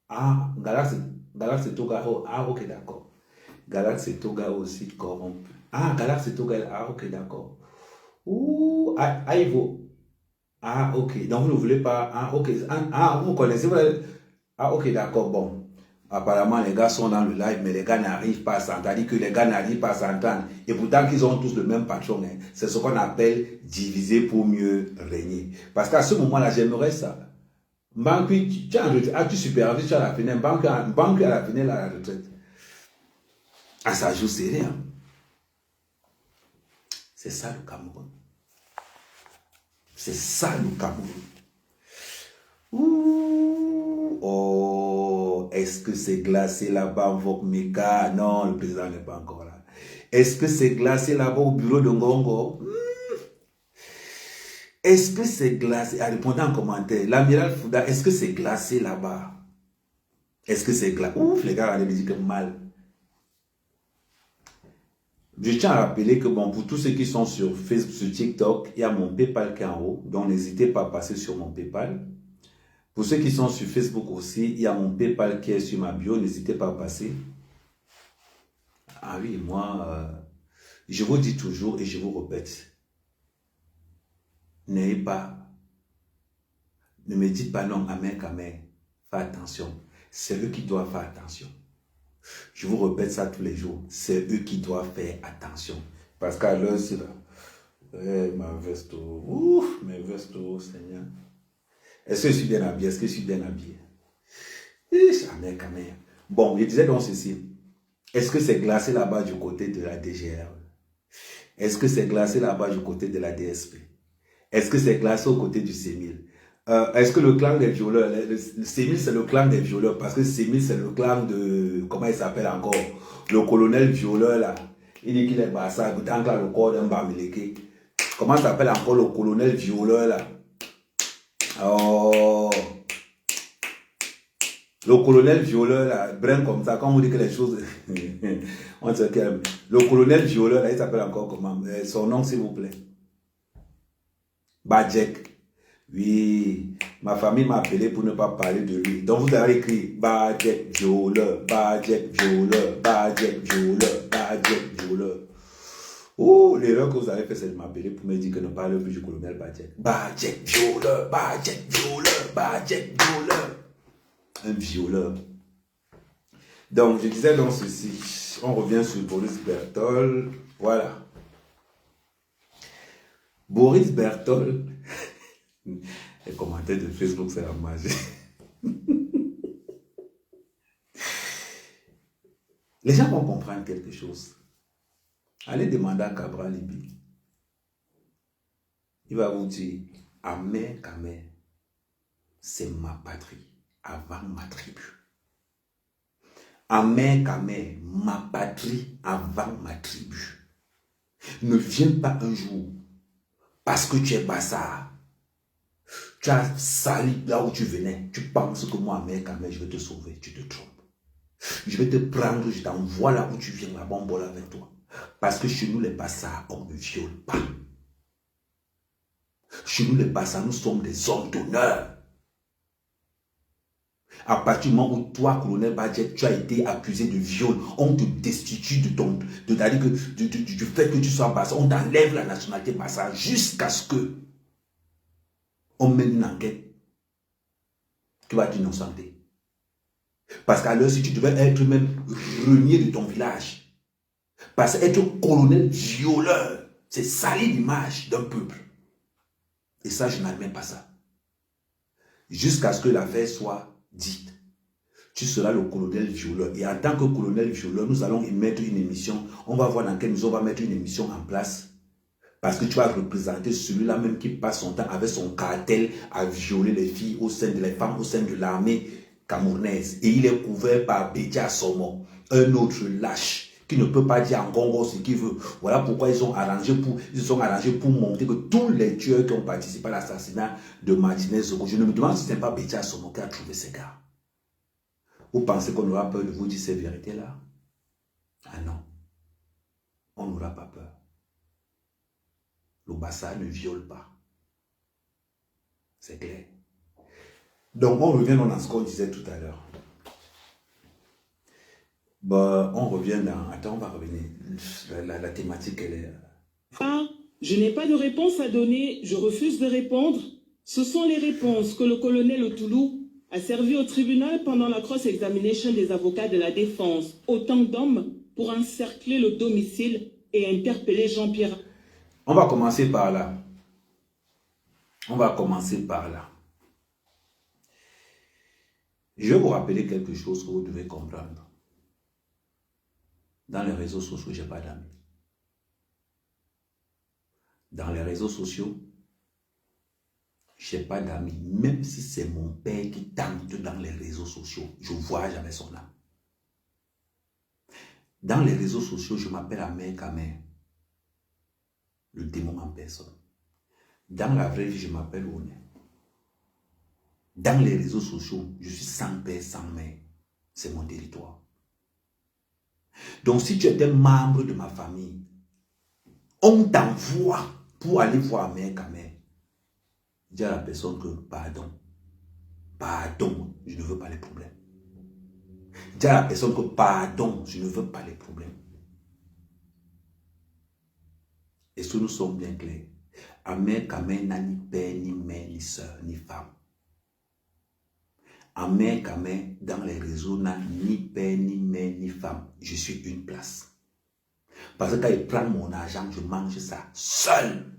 Ah, Galaxy Toga. Oh, ah, ok, d'accord. Galaxy Toga aussi corrompu. Ah, Galaxy Toga. Ah, ok, d'accord. Ouh, Ivo. Ah, ok. Donc, vous ne voulez pas. Ah, ok. Ah, vous connaissez. Ah, ok, d'accord. Bon. Apparemment, les gars sont dans le live, mais les gars n'arrivent pas à s'entendre. C'est-à-dire que les gars n'arrivent pas à s'entendre. Et pourtant qu'ils ont tous le même patron. Hein. C'est ce qu'on appelle diviser pour mieux régner. Parce qu'à ce moment-là, j'aimerais ça. Mbankui, tu supervises, tu as la finale. Mbankui à la finale à la retraite. Ah, ça joue serré. Hein. C'est ça le Cameroun. C'est ça le Cameroun. Ouh, oh, est-ce que c'est glacé là-bas en Vokmeka? Non, le président n'est pas encore là. Est-ce que c'est glacé là-bas au bureau de Ngongo? Est-ce que c'est glacé? Répondez en commentaire. L'amiral Fouda, est-ce que c'est glacé là-bas? Est-ce que c'est glacé? Ouf, les gars, on me dit que mal. Je tiens à rappeler que bon, pour tous ceux qui sont sur Facebook, sur TikTok, il y a mon PayPal qui est en haut. Donc, n'hésitez pas à passer sur mon PayPal. Pour ceux qui sont sur Facebook aussi, il y a mon PayPal qui est sur ma bio. N'hésitez pas à passer. Ah oui, moi, je vous dis toujours et je vous répète. N'ayez pas. Ne me dites pas non, amen, amen. Fais attention. C'est eux qui doivent faire attention. Je vous répète ça tous les jours. C'est eux qui doivent faire attention. Parce qu'à l'heure, c'est là. Ma veste, ouf, mes vestes, Seigneur. Est-ce que je suis bien habillé? Est-ce que je suis bien habillé? Bon, je disais donc ceci. Est-ce que c'est glacé là-bas du côté de la DGR? Est-ce que c'est glacé là-bas du côté de la DSP? Est-ce que c'est glacé au côté du CEMIL? Est-ce que le clan des violeurs, le CEMIL c'est le clan des violeurs, parce que CEMIL c'est le clan de, comment il s'appelle encore? Le colonel violeur là. Il dit qu'il est bassa, tant que le corps d'un bamileke. Comment s'appelle encore le colonel violeur là? Oh. Le colonel violeur, là, brun comme ça, quand on dit que les choses... on se calme. Le colonel violeur, là, il s'appelle encore comment? Son nom, s'il vous plaît. Bajek. Oui, ma famille m'a appelé pour ne pas parler de lui. Donc vous avez écrit Bajek violeur, Bajek violeur, Bajek violeur, Bajek violeur. Oh, l'erreur que vous avez fait, c'est de m'appeler pour me dire que ne parle plus du colonel Bajek. Bajek violeur, Bajek violeur, Bajek violeur. Un violeur. Donc, je disais donc ceci. On revient sur Boris Berthold. Voilà. Boris Berthold. Les commentaires de Facebook, c'est la magie. Les gens vont comprendre quelque chose. Allez demander à Cabral Libi. Il va vous dire, Amé Kamé, c'est ma patrie avant ma tribu. Amé Kamé, ma patrie avant ma tribu. Ne viens pas un jour, parce que tu es Bassard. Tu as sali là où tu venais. Tu penses que moi, Amé Kamé, je vais te sauver. Tu te trompes. Je vais te prendre, je t'envoie là où tu viens, la bombe avec toi. Parce que chez nous, les Bassards, on ne viole pas. Chez nous, les Bassards, nous sommes des hommes d'honneur. À partir du moment où toi, colonel Bajek, tu as été accusé de viol, on te destitue du fait que tu sois Bassard. On t'enlève la nationalité Bassard jusqu'à ce que on mène une enquête qui va t'innocenter. Parce qu'à l'heure, si tu devais être même renié de ton village, parce qu'être colonel violeur, c'est salir l'image d'un peuple. Et ça, je n'admets pas ça. Jusqu'à ce que l'affaire soit dite. Tu seras le colonel violeur. Et en tant que colonel violeur, nous allons émettre une émission. On va voir dans quelle mesure on va mettre une émission en place. Parce que tu vas représenter celui-là même qui passe son temps avec son cartel à violer les filles au sein de les femmes, au sein de l'armée camerounaise. Et il est couvert par Bédia Somo, un autre lâche qui ne peut pas dire en Congo ce qu'il veut. Voilà pourquoi ils se sont arrangés pour montrer que tous les tueurs qui ont participé à l'assassinat de Martinez Zogo, je ne me demande si ce n'est pas Bédia Somo qui a trouvé ces gars. Vous pensez qu'on aura peur de vous dire ces vérités-là? Ah non. On n'aura pas peur. Le Bassard ne viole pas. C'est clair. Donc, on revient dans ce qu'on disait tout à l'heure. Bon, on revient dans... Attends, on va revenir. La thématique, elle est... Ah, je n'ai pas de réponse à donner. Je refuse de répondre. Ce sont les réponses que le colonel Otoulou a servi au tribunal pendant la cross-examination des avocats de la défense. Autant d'hommes pour encercler le domicile et interpeller Jean-Pierre. On va commencer par là. On va commencer par là. Je vais vous rappeler quelque chose que vous devez comprendre. Dans les réseaux sociaux, je n'ai pas d'amis. Dans les réseaux sociaux, je n'ai pas d'amis. Même si c'est mon père qui tente dans les réseaux sociaux, je voyage avec son âme. Dans les réseaux sociaux, je m'appelle Amé Kamé. Le démon en personne. Dans la vraie vie, je m'appelle Oné. Dans les réseaux sociaux, je suis sans père, sans mère. C'est mon territoire. Donc, si tu étais membre de ma famille, on t'envoie pour aller voir Amé Kamé. Dis à la personne que, pardon, je ne veux pas les problèmes. Dis à la personne que, pardon, je ne veux pas les problèmes. Et ce nous sommes bien clairs. Amé Kamé n'a ni père, ni mère, ni soeur, ni femme. Amé Kamé, dans les réseaux, n'a ni père, ni mère, ni femme. Je suis une place. Parce que quand il prend mon argent, je mange ça seul.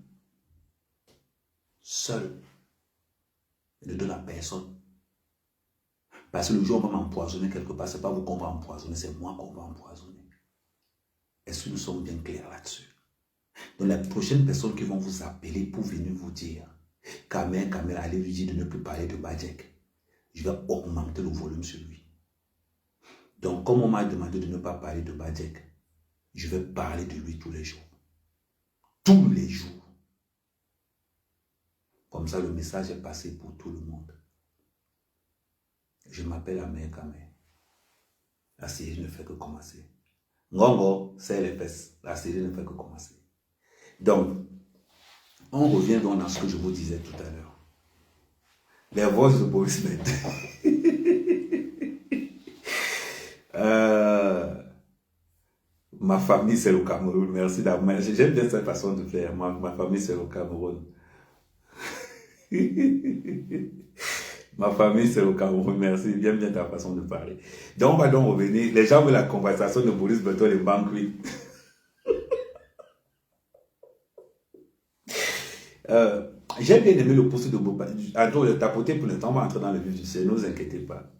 Seul. Je ne donne à personne. Parce que le jour où on va m'empoisonner quelque part, ce n'est pas vous qu'on va empoisonner, c'est moi qu'on va empoisonner. Est-ce que nous sommes bien clairs là-dessus? Donc les prochaines personnes qui vont vous appeler pour venir vous dire Kamé, allez lui dire de ne plus parler de Bajek. Je vais augmenter le volume sur lui. Donc comme on m'a demandé de ne pas parler de Bajek, je vais parler de lui tous les jours. Tous les jours. Comme Comme ça, le message est passé pour tout le monde. Je m'appelle Amer Kame. La série ne fait que commencer. Ngongo, c'est les fesses. La série ne fait que commencer. Donc, on revient donc dans ce que je vous disais tout à l'heure. Les voix de Boris Bento. Ma famille, c'est le Cameroun. Merci d'avoir. J'aime bien cette façon de faire. Ma famille, c'est le Cameroun. Ma famille, c'est le Cameroun. Merci. J'aime bien ta façon de parler. Donc, on va donc revenir. Les gens veulent la conversation de Boris Bento et Banquet. J'ai bien aimé le poste de Boba. Attends, le tapoter pour l'instant, on va entrer dans le vif du sujet, ne vous inquiétez pas.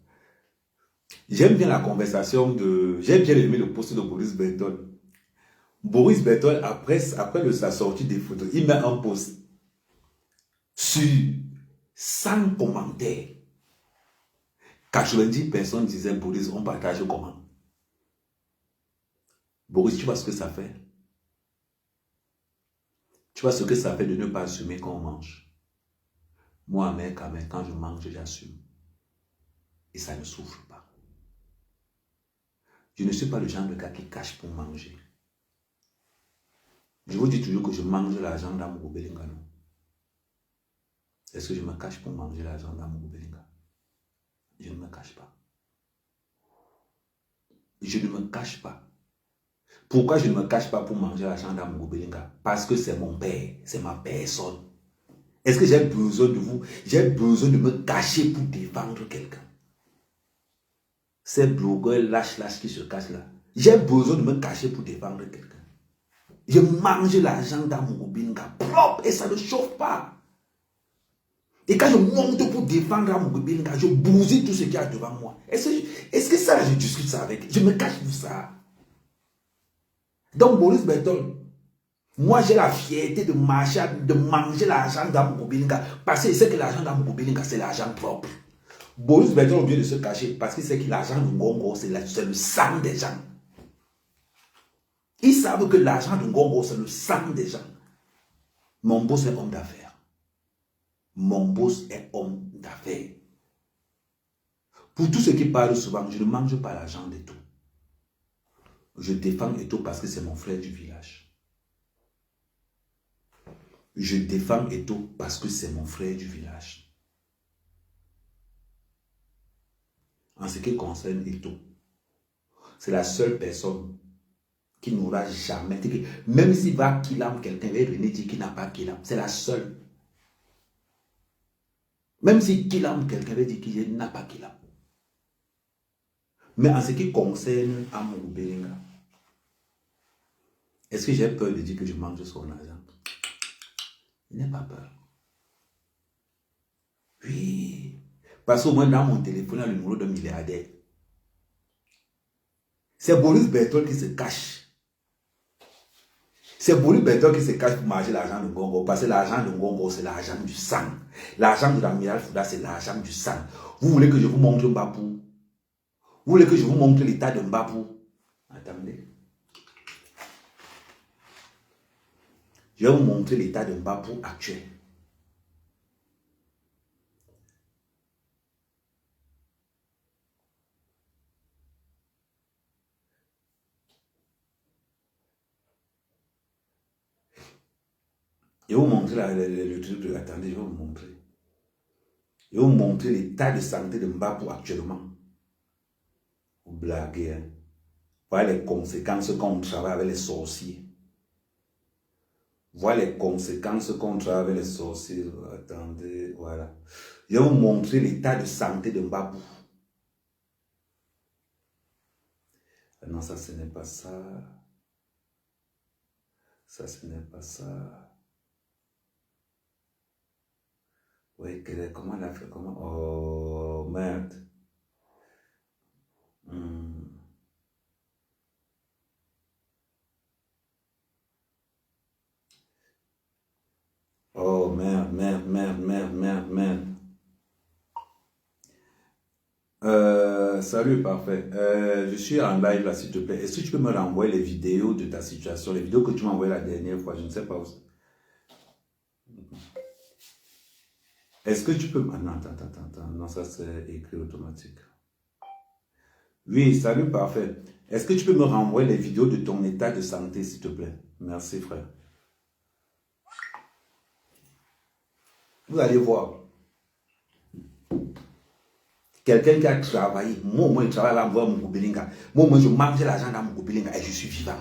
J'aime bien la conversation de... J'ai bien aimé le poste de Boris Bertol. Boris Bertol, après sa sortie des photos, il met un post sur 100 commentaires. 90 personnes disaient, Boris, on partage comment? Boris, tu vois ce que ça fait? Tu vois ce que ça fait de ne pas assumer quand on mange? Moi, mec, quand je mange, j'assume. Et ça ne souffre pas. Je ne suis pas le genre de gars qui cache pour manger. Je vous dis toujours que je mange l'argent d'Amourou Belinga. Est-ce que je me cache pour manger l'argent d'Amourou Belinga? Je ne me cache pas. Je ne me cache pas. Pourquoi je ne me cache pas pour manger l'argent d'Amourou Belinga? Parce que c'est mon père, c'est ma personne. Est-ce que j'ai besoin de vous? J'ai besoin de me cacher pour défendre quelqu'un. Ces blogueurs lâches qui se cachent là. J'ai besoin de me cacher pour défendre quelqu'un. Je mange l'argent d'Amourou Belinga propre et ça ne chauffe pas. Et quand je monte pour défendre Amourou Belinga, je bousille tout ce qu'il y a devant moi. Est-ce que ça, je discute ça avec? Je me cache pour ça. Donc, Boris Bertol, moi j'ai la fierté de marcher, de manger l'argent d'Amourou Belinga parce qu'il sait que l'argent d'Amourou Belinga, c'est l'argent propre. Boris Bertol, au lieu de se cacher, parce qu'il sait que l'argent de Ngongo, c'est le sang des gens. Ils savent que l'argent de Ngongo, c'est le sang des gens. Mon boss est homme d'affaires. Mon boss est homme d'affaires. Pour tous ceux qui parlent souvent, je ne mange pas l'argent d'Eto. Je défends Eto parce que c'est mon frère du village. Je défends Eto parce que c'est mon frère du village. En ce qui concerne Eto, c'est la seule personne qui n'aura jamais dit que, même s'il va Kilam, quelqu'un va venir dire qu'il n'a pas Kilam. C'est la seule. Même si Kilam, quelqu'un va dire qu'il n'a pas Kilam. Mais en ce qui concerne Amourou Belinga, est-ce que j'ai peur de dire que je mange son argent? Je n'ai pas peur. Oui. Parce qu'au moins dans mon téléphone, il y a le numéro d'un milliardaire. C'est Boris Bertol qui se cache. C'est Boris Bertol qui se cache pour manger l'argent de Ngongo. Parce que l'argent de Ngongo, c'est l'argent du sang. L'argent de l'amiral Fouda, c'est l'argent du sang. Vous voulez que je vous montre Mbapou? Vous voulez que je vous montre l'état de Mbapou? Attendez. Je vais vous montrer l'état de Mbapou actuel. Je vais vous montrer le truc de... Attendez, je vais vous montrer. Je vais vous montrer l'état de santé de Mbapou actuellement. Vous blaguez, hein? Voilà les conséquences quand on travaille avec les sorciers. Voilà les conséquences quand on travaille avec les sorciers. Attendez, voilà. Je vais vous montrer l'état de santé de Mbapou. Ah non, ça, ce n'est pas ça. Ça, ce n'est pas ça. Oui, comment elle a fait? Comment? Oh, merde. Oh, merde. Salut, parfait. Je suis en live là, s'il te plaît. Est-ce que tu peux me renvoyer les vidéos de ta situation, les vidéos que tu m'as envoyées la dernière fois? Je ne sais pas où. Est-ce que tu peux... Ah, non, attends. Non, ça c'est écrit automatique. Oui, salut, parfait. Est-ce que tu peux me renvoyer les vidéos de ton état de santé, s'il te plaît? Merci, frère. Vous allez voir. Quelqu'un qui a travaillé, moi, je travaille à Moukoubelinga. Moi, je mange l'argent dans Moukoubelinga et je suis vivant.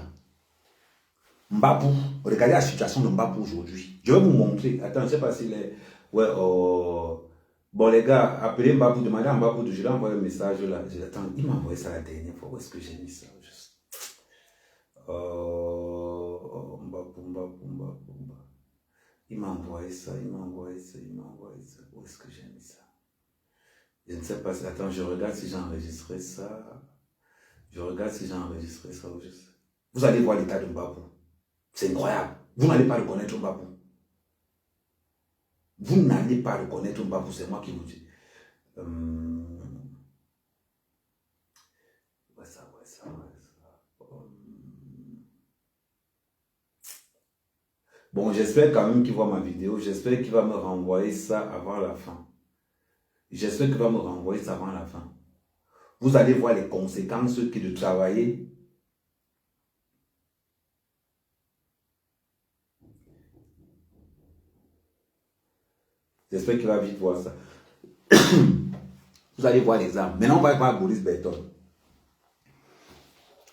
Mbapou, regardez la situation de Mbapou aujourd'hui. Je vais vous montrer. Attends, je ne sais pas s'il est... Ouais, bon, les gars, appelez Mbapou, demandez à Mbapou, je lui ai envoyé un message là. Attends, il m'a envoyé ça la dernière fois. Où est-ce que j'ai mis ça? Mbapou. Il m'a envoyé ça. Où est-ce que j'ai mis ça? Je ne sais pas. Attends, je regarde si j'ai enregistré ça. Vous allez voir l'état de Mbapou. C'est incroyable. Vous n'allez pas reconnaître Mbapou. C'est moi qui vous dis. Ouais, ça. Bon, j'espère quand même qu'il voit ma vidéo. J'espère qu'il va me renvoyer ça avant la fin. Vous allez voir les conséquences que de travailler. J'espère qu'il va vite voir ça. Vous allez voir les armes. Maintenant, on va voir Boris Bertol.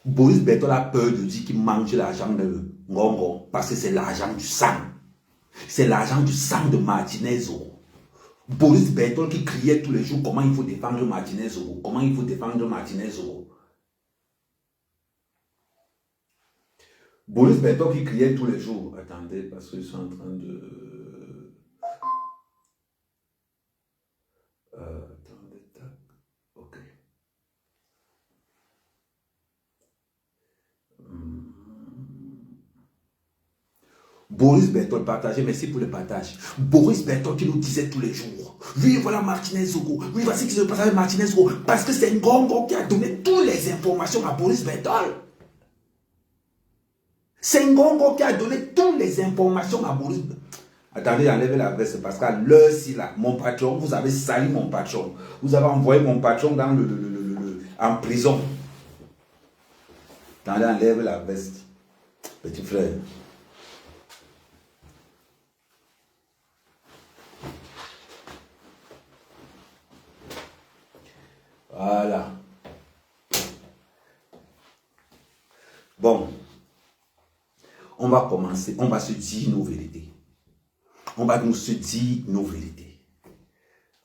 Boris Bertol a peur de dire qu'il mange l'argent de Ngongo parce que c'est l'argent du sang. C'est l'argent du sang de Martinez Zoro. Boris Bertol qui criait tous les jours comment il faut défendre Martinez Zoro. Boris Bertol qui criait tous les jours. Attendez, parce que je suis en train de... attendez, tac. Ok. Boris Bertol, partagez, merci pour le partage. Boris Bertol qui nous disait tous les jours, oui, voilà Martinez Zoro, oui, voici ce qui se passe avec Martinez Zoro, parce que c'est Ngongo qui a donné toutes les informations à Boris Bertol. C'est Ngongo qui a donné toutes les informations à Boris Bertol. Attendez, enlevez la veste, parce qu'à l'heure ci là, mon patron, vous avez sali mon patron. Vous avez envoyé mon patron dans en prison. Attendez, enlève la veste, petit frère. Voilà. Bon. On va commencer. On va se dire nos vérités.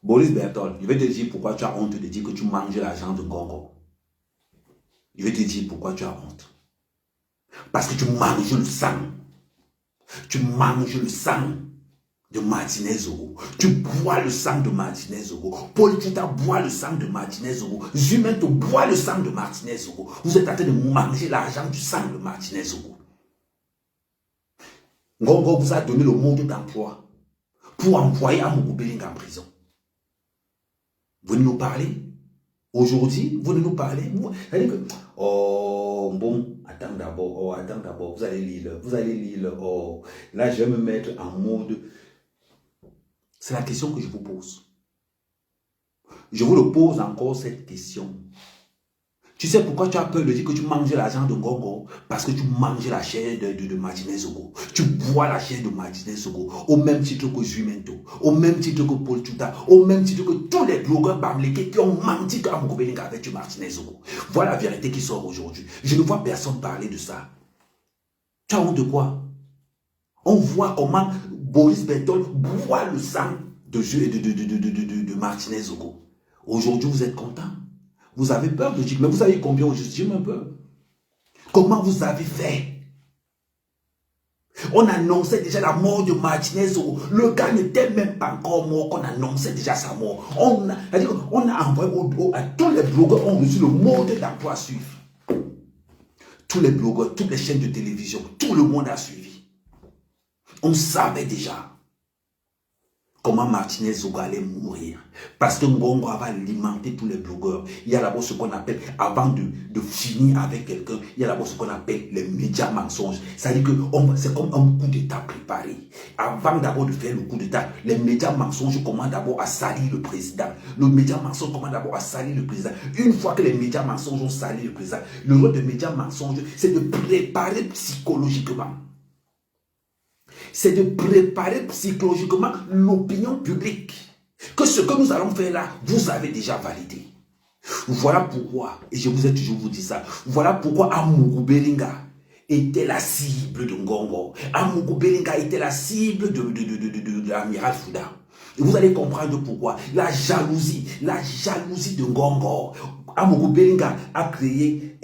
Boris Bertol, je vais te dire pourquoi tu as honte de dire que tu manges l'argent de Ngongo. Je vais te dire pourquoi tu as honte. Parce que tu manges le sang. Tu manges le sang de Martinez Zoro. Tu bois le sang de Martinez Zoro. Paul Tuta boit le sang de Martinez Zoro. Zumento boit le sang de Martinez Zoro. Vous êtes en train de manger l'argent du sang de Martinez Zoro. Ngongo vous a donné le mode d'emploi pour envoyer à Moukoubelinga en prison. Vous nous parlez aujourd'hui, vous nous parlez. C'est-à-dire que, bon, attends d'abord, vous allez lire, là je vais me mettre en mode. C'est la question que je vous pose. Je vous le pose encore cette question. Tu sais pourquoi tu as peur de dire que tu manges l'argent de Ngongo? Parce que tu manges la chair de Martinez Zoro. Tu bois la chair de Martinez Zoro. Au même titre que Zumento. Au même titre que Paul Tuta. Au même titre que tous les blogueurs bamlékés qui ont menti qu'à Moukoubelinga avec du Martinez Zoro. Voilà la vérité qui sort aujourd'hui. Je ne vois personne parler de ça. Tu as honte de quoi? On voit comment Boris Bertol boit le sang de Martinez Zoro. Aujourd'hui, vous êtes content? Vous avez peur de dire, mais vous savez combien aujourd'hui, un peu? Comment vous avez fait? On annonçait déjà la mort de Martinez Zoro. Le gars n'était même pas encore mort, qu'on annonçait déjà sa mort. On a envoyé à tous les blogueurs, ont reçu le mot d'emploi à suivre. Tous les blogueurs, toutes les chaînes de télévision, tout le monde a suivi. On savait déjà. comment Martinez Zogo allait mourir. Parce que Ngongo va alimenter tous les blogueurs. Il y a d'abord ce qu'on appelle, avant de finir avec quelqu'un, il y a d'abord ce qu'on appelle les médias mensonges. C'est-à-dire que c'est comme un coup d'état préparé. Avant d'abord de faire le coup d'état, les médias mensonges commencent d'abord à salir le président. Le média mensonge commence d'abord à salir le président. Une fois que les médias mensonges ont sali le président, le rôle des médias mensonges, c'est de préparer psychologiquement. C'est de préparer psychologiquement l'opinion publique. Que ce que nous allons faire là, vous avez déjà validé. Voilà pourquoi, et je vous ai toujours dit ça, voilà pourquoi Amougou Belinga était la cible de Ngongo. Amougou Belinga était la cible de l'amiral Fouda. Et vous allez comprendre pourquoi. La jalousie de Ngongo. Amougou Belinga a créé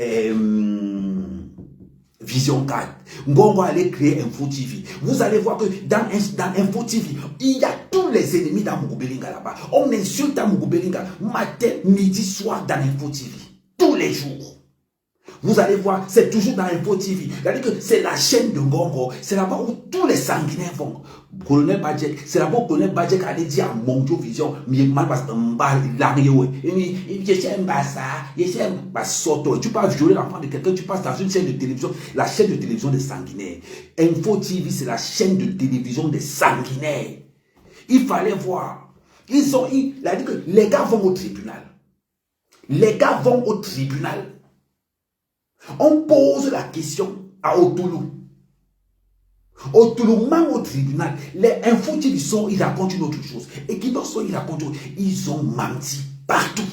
Vision 4. Ngongo allait créer Info TV. Vous allez voir que dans Info TV, il y a tous les ennemis d'Amougou Belinga là-bas. On insulte Amougou Belinga matin, midi, soir dans Info TV. Tous les jours. Vous allez voir, c'est toujours dans Info TV. C'est-à-dire que c'est la chaîne de Ngongo. C'est là-bas où tous les sanguinaires vont. Colonel Badjek, c'est là-bas où Colonel Badjek allait dire à Mondio Vision, tu peux violer l'enfant de quelqu'un, tu passes dans une chaîne de télévision, la chaîne de télévision des sanguinaires. Info TV, c'est la chaîne de télévision des sanguinaires. Il fallait voir. Il a dit que les gars vont au tribunal. Les gars vont au tribunal. On pose la question à Otoulou. Otoulou, même au tribunal, les Info TV ils racontent une autre chose. Et qui ils racontent, ils ont menti partout.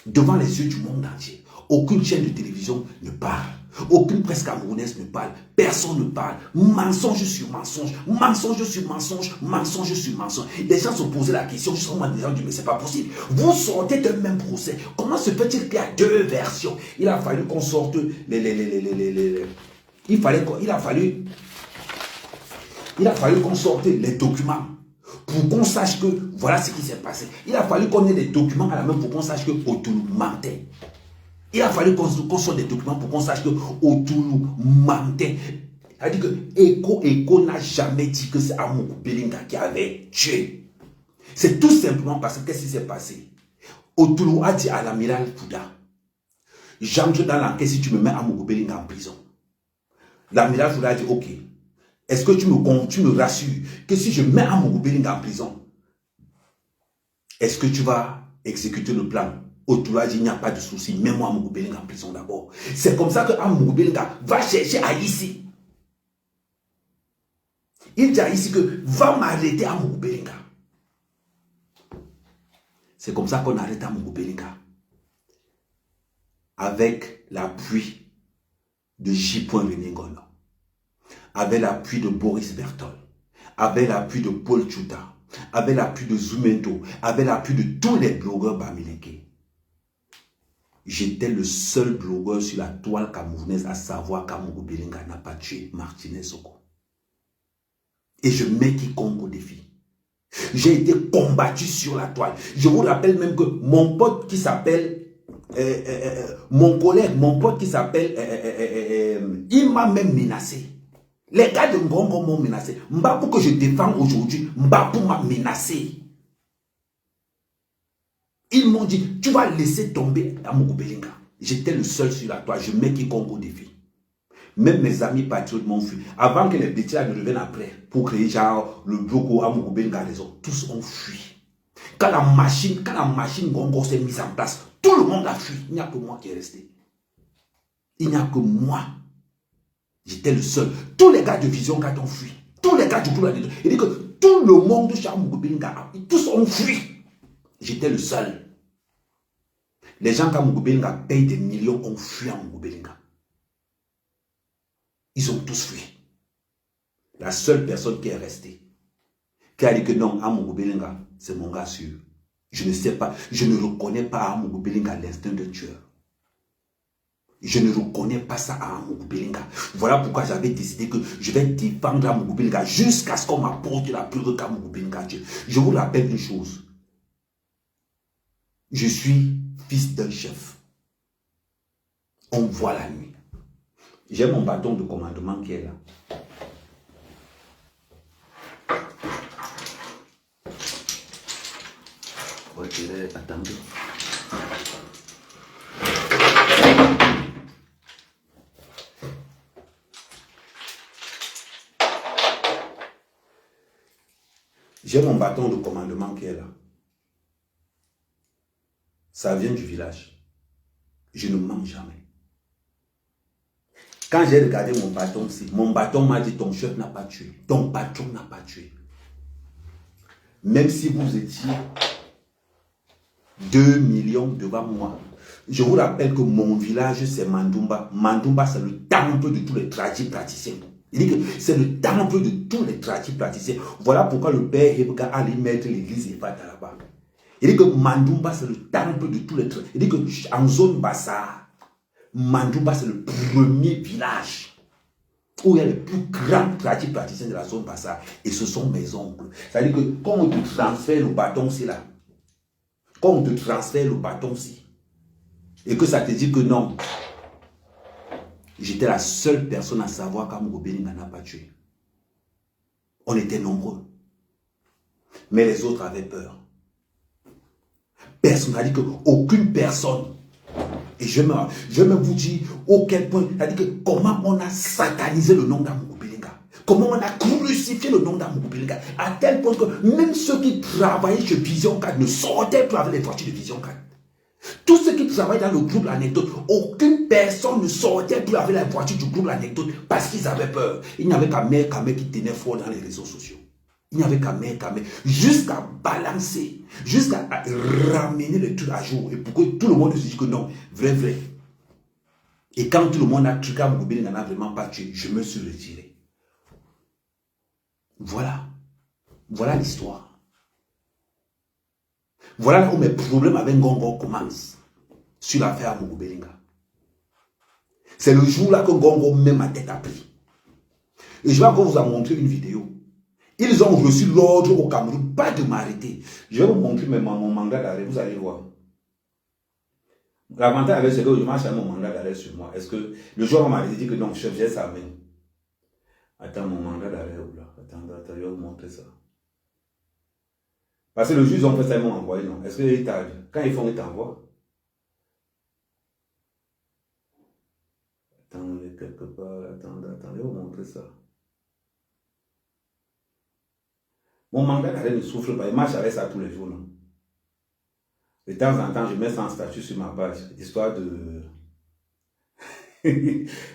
Devant les yeux du monde entier. Aucune chaîne de télévision ne parle. Aucune presse camerounaise ne parle. Personne ne parle. Mensonge sur mensonge. Mensonge sur mensonge. Mensonge sur mensonge. Les gens se posaient la question. Justement, les gens disent, mais c'est pas possible. Vous sortez d'un même procès. Comment se peut-il qu'il y a deux versions? Il a fallu qu'on sorte il a fallu qu'on sorte les documents pour qu'on sache que voilà ce qui s'est passé. Il a fallu qu'on ait des documents à la main pour qu'on sache que Otoulou mentait. Il a fallu qu'on sorte des documents pour qu'on sache que Otoulou mentait. C'est-à-dire que Eko n'a jamais dit que c'est Amougou Belinga qui avait tué. C'est tout simplement parce que qu'est-ce qui s'est passé? Otoulou a dit à l'amiral Fouda, j'entre dans l'enquête si tu me mets Amougou Belinga en prison. L'amiral Fouda a dit, ok. Est-ce que tu me rassures que si je mets Amougou Belinga en prison, est-ce que tu vas exécuter le plan? Otoulou a dit, il n'y a pas de souci, mets-moi Amougou Belinga en prison d'abord. C'est comme ça que Amougou Belinga va chercher à ici. Il dit à ici que va m'arrêter Amougou Belinga. C'est comme ça qu'on arrête Amougou Belinga. Avec l'appui de J. René Ngono, avec l'appui de Boris Bertol, avec l'appui de Paul Tchouta, avec l'appui de Zoumento, avec l'appui de tous les blogueurs bamileke. J'étais le seul blogueur sur la toile camerounaise à savoir qu'Amougou Belinga n'a pas tué Martinez Zogo. Et je mets quiconque au défi. J'ai été combattu sur la toile. Je vous rappelle même que mon pote qui s'appelle mon pote qui s'appelle il m'a même menacé. Les gars de Ngongo m'ont menacé. Mbapou que je défends aujourd'hui, Mbapou m'a menacé. Ils m'ont dit, tu vas laisser tomber Amougou Belinga. J'étais le seul sur la toile, je mets quiconque au défi. Même mes amis patriotes m'ont fui. Avant que les petits ne reviennent après, pour créer genre le bloc Amougou Belinga raison, tous ont fui. Quand la machine Ngongo s'est mise en place, tout le monde a fui. Il n'y a que moi qui est resté. Il n'y a que moi. J'étais le seul. Tous les gars de Vision 4 ont fui. Tous les gars du groupe. Il dit que tout le monde de Amougou Belinga, tous ont fui. J'étais le seul. Les gens qu'Amougou Belinga payent des millions ont fui Amougou Belinga. Ils ont tous fui. La seule personne qui est restée, qui a dit que non, Amougou Belinga, c'est mon gars sûr. Je ne sais pas, je ne reconnais pas à Amougou Belinga l'instinct de tueur. Je ne reconnais pas ça à Amougou Belinga. Voilà pourquoi j'avais décidé que je vais défendre Amougou Belinga jusqu'à ce qu'on m'apporte la preuve qu'Amougou Belinga tue. Je vous rappelle une chose. Je suis fils d'un chef. On voit la nuit. J'ai mon bâton de commandement qui est là. Attendez. J'ai mon bâton de commandement qui est là. Ça vient du village. Je ne mens jamais. Quand j'ai regardé mon bâton m'a dit ton chef n'a pas tué. Ton patron n'a pas tué. Même si vous étiez 2 millions devant moi. Je vous rappelle que mon village c'est Mandumba. Mandumba c'est le temple de tous les tradipraticiens. Il dit que c'est le temple de tous les tradipraticiens. Voilà pourquoi le père Hebga allait mettre l'église Efata là-bas. Il dit que Mandumba c'est le temple de tous les tradipraticiens. Il dit que en zone Bassa, Mandumba c'est le premier village où il y a les plus grands tradipraticiens de la zone Bassa. Et ce sont mes oncles. C'est-à-dire que quand on te transfère le bâton, c'est là. Quand on te transfère le bâton-ci, et que ça te dit que non, j'étais la seule personne à savoir qu'Amogo Belinga n'a pas tué. On était nombreux. Mais les autres avaient peur. Personne n'a dit qu'aucune personne. Et je vais même vous dire auquel point, c'est-à-dire que comment on a satanisé le nom d'Amogo Belinga. Comment on a crucifié le nom d'Amogo Belinga. À tel point que même ceux qui travaillaient chez Vision 4 ne sortaient plus avec les voitures de Vision 4. Tous ceux qui travaillent dans le groupe L'Anecdote, aucune personne ne sortait plus avec la voiture du groupe L'Anecdote parce qu'ils avaient peur. Il n'y avait qu'à Mère Kamé qui tenait fort dans les réseaux sociaux. Il n'y avait qu'à Mère Kamé jusqu'à balancer, jusqu'à ramener le truc à jour. Et pour que tout le monde se dise que non, vrai. Et quand tout le monde a truqué à Moubili n'en a vraiment pas tué, je me suis retiré. Voilà. Voilà l'histoire. Voilà là où mes problèmes avec Ngongo commencent. Sur l'affaire Amogo Belinga. C'est le jour là que Ngongo met ma tête à prix. Et je vais encore vous en montrer une vidéo. Ils ont reçu l'ordre au Cameroun, pas de m'arrêter. Je vais vous montrer mon mandat d'arrêt, vous allez voir. L'avantage avec ce que je marche à mon mandat d'arrêt sur moi. Est-ce que le jour où on m'a dit que non, chef, j'ai sa main. Attends, mon mandat d'arrêt, là. Attends, je vais vous montrer ça. Parce que le juge, on fait ça, ils m'ont envoyé, non? Est-ce qu'ils t'arrivent? Quand ils font, ils t'envoient. Attendez, quelque part, attendez, je vais vous montrer ça. Mon mandat d'arrêt ne souffre pas, il marche avec ça tous les jours, non? De temps en temps, je mets ça en statut sur ma page, histoire de...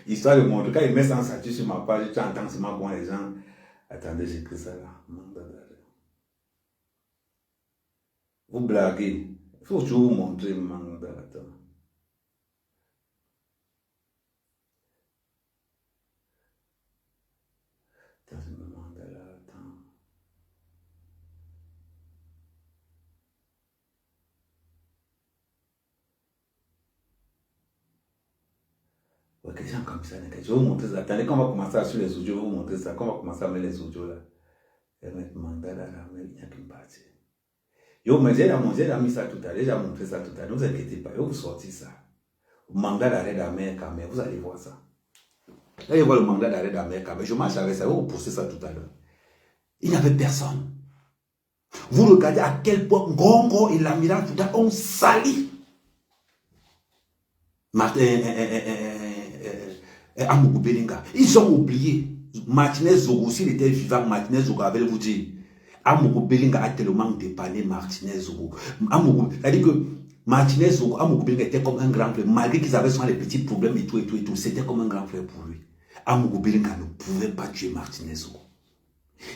histoire de montrer, quand il met ça en statut sur ma page, tu entends seulement bon les gens... Attendez, j'ai que ça là, mandat d'arrêt. Vous blaguez. Il faut toujours vous montrer le mandat. Attends. Attends, ce mandat là. Attends. Ouais, des gens comme ça. Je vais vous montrer ça. Attendez, quand on va commencer à sur les audios, je vais vous montrer ça. Quand on va commencer à mettre les audios là. Je vais mettre mandat là, mais il n'y a qu'une partie. Yo, mais j'ai mis ça tout à l'heure, j'ai montré ça tout à l'heure, ne vous inquiétez pas, je vais vous sortir ça. Le mandat d'arrêt d'Amérique, vous allez voir ça. Vous allez voir le mandat d'arrêt d'Amérique, je marche avec ça, je vais vous pousser ça tout à l'heure. Il n'y avait personne. Vous regardez à quel point Ngongo et l'amiral Fouda ont sali Amogo Belinga. Ils ont oublié. Martinez Zogo, s'il était vivant, Martinez Zogo avait vous dire. Amogo Belinga a tellement dépanné Martinez Zogo. C'est-à-dire que Martinez Zogo, Amogo Belinga était comme un grand frère. Malgré qu'ils avaient souvent les petits problèmes et tout, c'était comme un grand frère pour lui. Amogo Belinga ne pouvait pas tuer Martinez Zogo.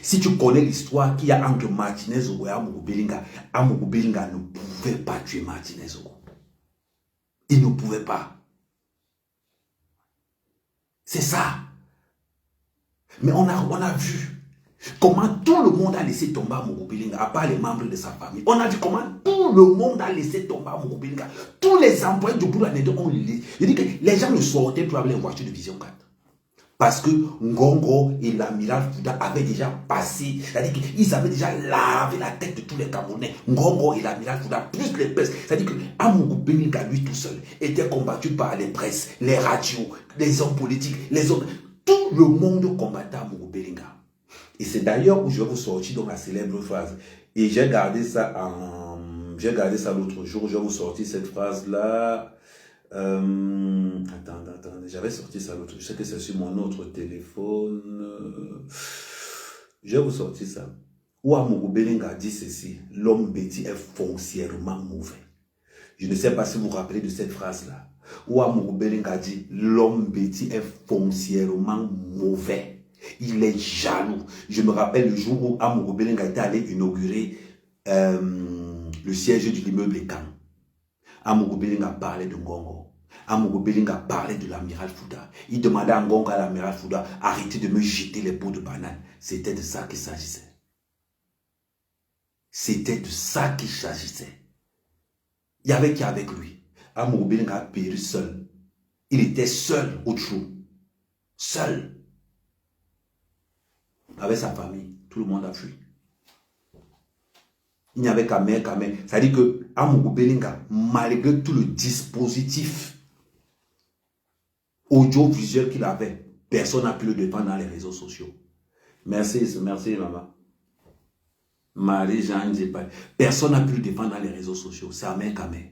Si tu connais l'histoire qu'il y a entre Martinez Zogo et Amogo Belinga ne pouvait pas tuer Martinez Zogo. Il ne pouvait pas. C'est ça. Mais on a vu comment tout le monde a laissé tomber Amogo Belinga, à part les membres de sa famille. On a vu comment tout le monde a laissé tomber Amogo Belinga. Tous les employés du groupe L'Anecdote ont laissé. Je dis que les gens ne sortaient plus avec les voitures de Vision 4. Parce que Ngongo et l'amiral Fouda avaient déjà passé, c'est-à-dire qu'ils avaient déjà lavé la tête de tous les Camerounais. Ngongo et l'amiral Fouda, plus les presses. C'est-à-dire que Amogo Belinga, lui tout seul, était combattu par les presses, les radios, les hommes politiques, les hommes. Tout le monde combattait Amogo Belinga. Et c'est d'ailleurs où je vais vous sortir dans la célèbre phrase. Et j'ai gardé ça en J'ai gardé ça l'autre jour, je vais vous sortir cette phrase-là. Attendez, j'avais sorti ça l'autre jour. Je sais que c'est sur mon autre téléphone. Je vais vous sortir ça. Ouamourou Belenga dit ceci: l'homme bêti est foncièrement mauvais. Je ne sais pas si vous vous rappelez de cette phrase-là. Ouamourou Belenga dit: l'homme bêti est foncièrement mauvais. Il est jaloux. Je me rappelle le jour où Amourou Belenga était allé inaugurer le siège de l'immeuble Camp. Amourou Belenga parlait de Ngongo. Amourou Belenga parlait de l'amiral Fouda. Il demandait à Ngongo, à l'amiral Fouda: arrêtez de me jeter les pots de banane. C'était de ça qu'il s'agissait. C'était de ça qu'il s'agissait. Il y avait qui avec lui? Amourou Belenga a péri seul. Il était seul au trou. Seul. Avec sa famille, tout le monde a fui. Il n'y avait qu'à mère. C'est-à-dire que Amourou Belenga, malgré tout le dispositif audiovisuel qu'il avait, personne n'a pu le défendre dans les réseaux sociaux. Merci maman. Marie-Jeanne Zepal. Personne n'a pu le défendre dans les réseaux sociaux. C'est à mère qu'à mère.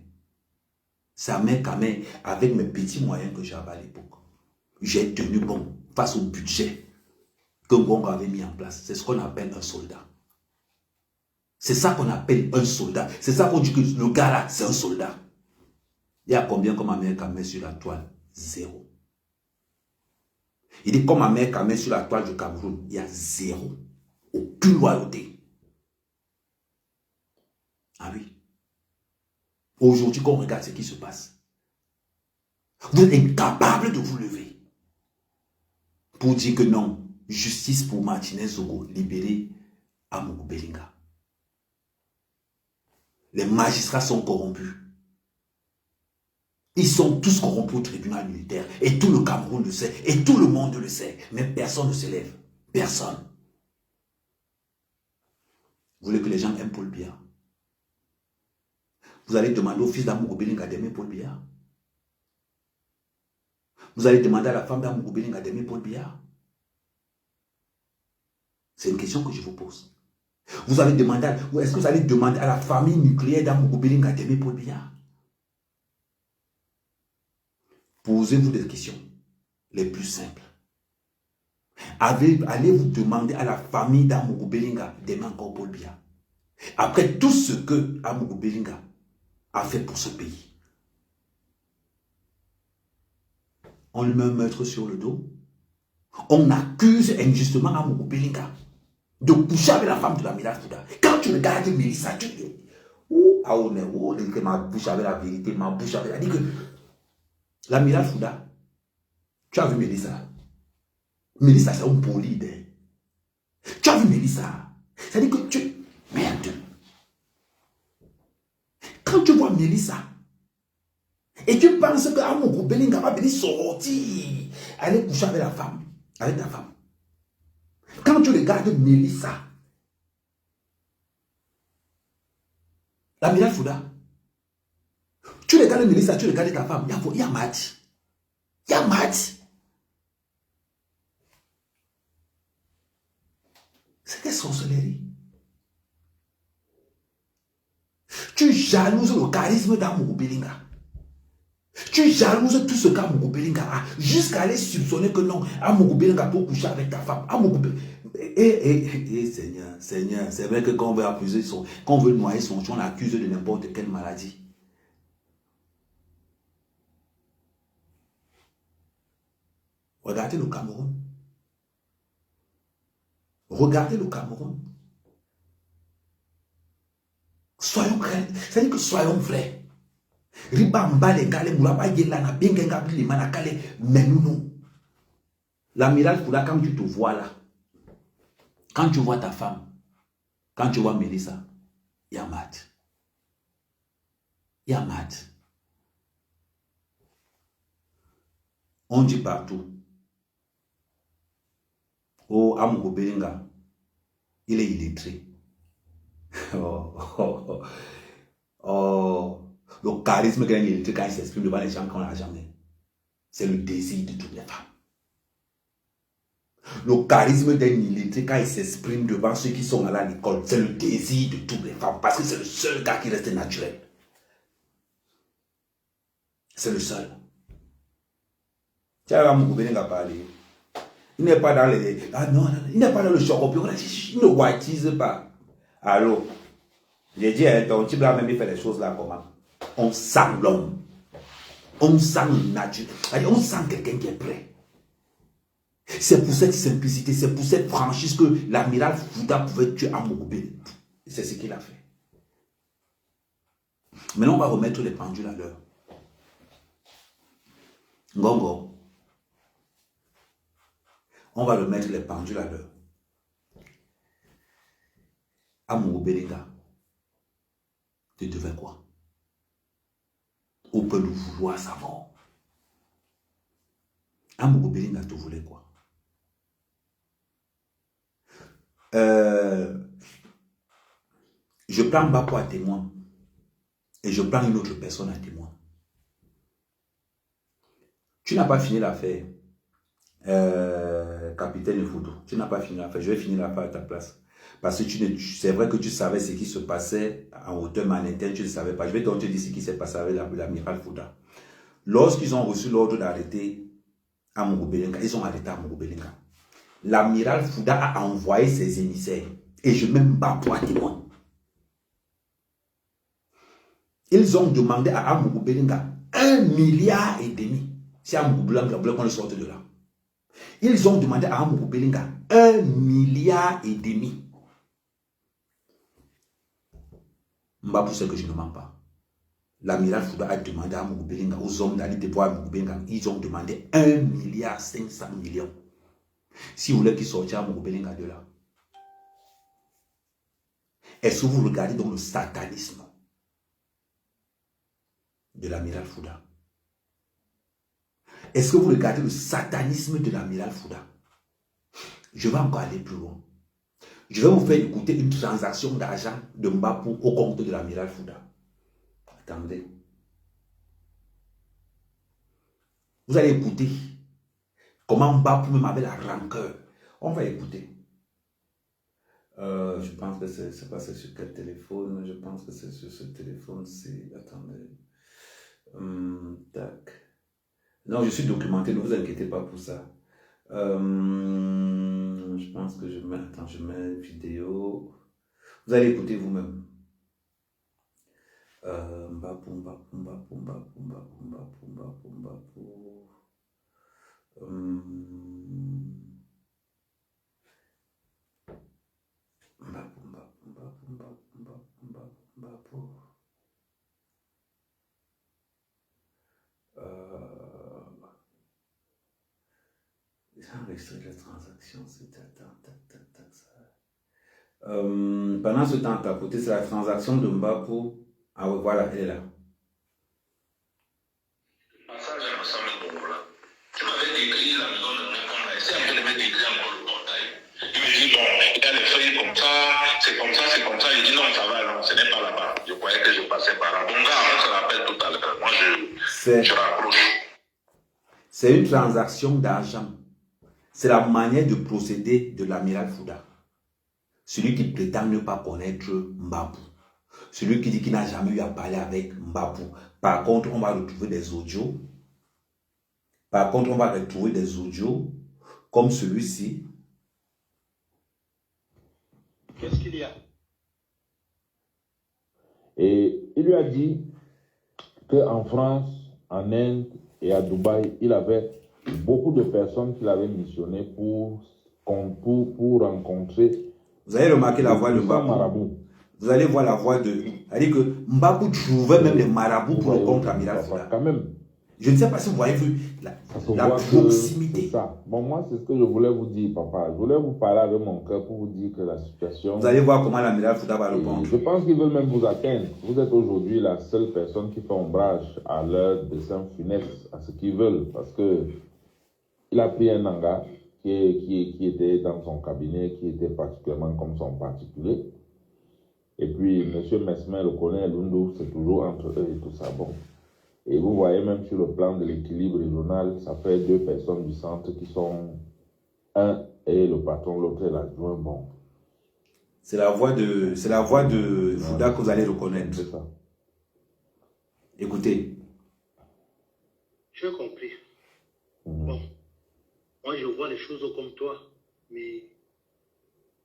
C'est à mère qu'à mère, avec mes petits moyens que j'avais à l'époque. J'ai tenu bon face au budget que Ngongo avait mis en place. C'est ce qu'on appelle un soldat. C'est ça qu'on appelle un soldat. C'est ça qu'on dit que le gars là, c'est un soldat. Il y a combien comme Amérique Kamé sur la toile? 0. Il dit comme Amérique Kamé sur la toile du Cameroun, il y a 0. Aucune loyauté. Ah oui. Aujourd'hui, quand on regarde ce qui se passe, vous êtes incapable de vous lever pour dire que non, justice pour Martinez Zogo, libérer Amourou Belenga. Les magistrats sont corrompus. Ils sont tous corrompus au tribunal militaire. Et tout le Cameroun le sait. Et tout le monde le sait. Mais personne ne se lève. Personne. Vous voulez que les gens aiment Paul Biya? Vous allez demander au fils d'Amourou Belenga d'aimer Paul Biya? Vous allez demander à la femme d'Amourou Belenga d'aimer Paul Biya? C'est une question que je vous pose. Vous allez demander, est-ce que vous allez demander à la famille nucléaire d'Amourou Belenga d'aimer Paul Biya? Posez-vous des questions les plus simples. Allez-vous demander à la famille d'Amourou Belenga d'aimer encore Paul Biya? Après tout ce que Amourou Belenga a fait pour ce pays. On lui met un meurtre sur le dos. On accuse injustement Amourou Belenga de coucher avec la femme de l'amiral Fouda. Quand tu regardes Mélissa, tu dis, ma bouche avait la vérité, ma bouche avait la vérité. L'amiral Fouda, tu as vu Mélissa? Mélissa, c'est un bolide. Tu as vu Mélissa? C'est-à-dire que tu... Merde. Quand tu vois Mélissa, et tu penses que Amourou Belenga va venir sortir, aller coucher avec la femme, avec ta femme. Quand tu regardes Mélissa, l'amiral Fouda, tu regardes Mélissa, tu regardes ta femme, il y a Mati. Il y a Mati. C'était sorcellerie. Tu jalouses le charisme d'Amourou Belenga. Tu jalouses tout ce qu'Amourou Belenga a, jusqu'à aller soupçonner que non, Amourou Belenga peut coucher avec ta femme. Seigneur, c'est vrai que quand on veut accuser quand on veut noyer son chien, on l'accuse de n'importe quelle maladie. Regardez le Cameroun. Regardez le Cameroun. Soyons vrais. C'est-à-dire que soyons vrais. L'amiral Fouda, quand tu te vois là, quand tu vois ta femme, quand tu vois Mélissa, il y a Matt. Il y a Matt. On dit partout. Oh, Amourou Belenga, il est illettré. Le charisme qu'il a illettré quand il s'exprime devant les gens qu'on n'a jamais. C'est le désir de toutes les femmes. Le charisme d'un illettré, quand il s'exprime devant ceux qui sont allés à l'école, c'est le désir de toutes les femmes, parce que c'est le seul gars qui reste naturel. C'est le seul. Tiens, Mougoubeling n'a parlé. Il n'est pas dans les... Ah non, il n'est pas dans le chocopion. Il ne whitise pas. Allô? J'ai dit, ton type là même, il fait les choses là comment? On sent l'homme. On sent le naturel. On sent quelqu'un qui est prêt. C'est pour cette simplicité, c'est pour cette franchise que l'amiral Fouda pouvait tuer Amougoubeling. C'est ce qu'il a fait. Maintenant, on va remettre les pendules à l'heure. Ngongo. On va remettre les pendules à l'heure. Amougoubeling, tu devais quoi? On peut le vouloir sa mort. Amougoubeling te voulait quoi? Je prends Mbapou à témoin et je prends une autre personne à témoin. Tu n'as pas fini l'affaire, capitaine Foudou. Tu n'as pas fini l'affaire. Je vais finir l'affaire à ta place. Parce que c'est vrai que tu savais ce qui se passait en hauteur, mais en interne, tu ne savais pas. Je vais donc te dire ce qui s'est passé avec l'amiral Fouda. Lorsqu'ils ont reçu l'ordre d'arrêter Amougoubeling, ils ont arrêté Amougoubeling. L'amiral Fouda a envoyé ses émissaires. Et je ne m'aime pas pour témoin. Ils ont demandé à Amougoubeling 1,5 milliard. Si Amougoubeling voulait qu'on le sorte de là. Ils ont demandé à Amougoubeling 1,5 milliard. Mbapou sait que je ne mens pas. L'amiral Fouda a demandé à Amougoubeling, aux hommes d'aller dévoiler Amougoubeling, ils ont demandé 1,5 milliard. Si vous voulez qu'ils sortent Amougoubeling de là. Est-ce que vous regardez donc le satanisme de l'amiral Fouda? Est-ce que vous regardez le satanisme de l'amiral Fouda? Je vais encore aller plus loin. Je vais vous faire écouter une transaction d'argent de Mbapou au compte de l'amiral Fouda. Attendez. Vous allez écouter comment Mbapou même avait la rancœur. On va écouter. Je pense que c'est pas sur quel téléphone. Je pense que c'est sur ce téléphone-ci. Attendez. Tac. Non, je suis documenté, ne vous inquiétez pas pour ça. Je pense que je mets... Attends, je mets une vidéo. Vous allez écouter vous-même. Mbapou. J'ai enregistré la transaction, c'est pendant ce temps, à côté, c'est la transaction de Mbapou. Ah oui, voilà, elle est là. Passage à 900 000 euros là. Tu m'avais décrit la maison de mon père. C'est un peu de me décrire encore le portail. Il me dit, bon, il y a les feuilles comme ça, c'est comme ça, c'est comme ça. Il dit, non, ça va, non, ce n'est pas là-bas. Je croyais que je passais par là. Bon, gars, on se rappelle tout à l'heure. Moi, je raccroche. C'est une transaction d'argent. C'est la manière de procéder de l'amiral Fouda. Celui qui prétend ne pas connaître Mbapou. Celui qui dit qu'il n'a jamais eu à parler avec Mbapou. Par contre, on va retrouver des audios. Comme celui-ci. Qu'est-ce qu'il y a? Et il lui a dit qu'en France, en Inde et à Dubaï, il avait beaucoup de personnes qu'il avait missionnées pour rencontrer. Vous allez remarquer la voix de Mbapou. Vous allez voir la voix de... C'est-à-dire que Mbapou trouvait même les marabouts pour le contre-amiral Fouda. Quand même. Je ne sais pas si vous avez vu la proximité. Ça. Bon, moi, c'est ce que je voulais vous dire, papa. Je voulais vous parler avec mon cœur pour vous dire que la situation... Vous allez voir comment l'amiral Fouda va répondre. Je pense qu'ils veulent même vous atteindre. Vous êtes aujourd'hui la seule personne qui fait ombrage à leur dessein funeste, à ce qu'ils veulent. Parce que il a pris un Nanga qui était dans son cabinet, qui était particulièrement comme son particulier. Et puis, M. Mesmer le connaît, Lundu, c'est toujours entre eux et tout ça. Bon. Et vous voyez même sur le plan de l'équilibre régional, ça fait 2 personnes du centre qui sont Un est le patron, l'autre est l'adjoint. Bon. C'est la voix de Fouda que vous allez reconnaître. C'est ça. Écoutez. J'ai compris. Bon, moi je vois les choses comme toi, mais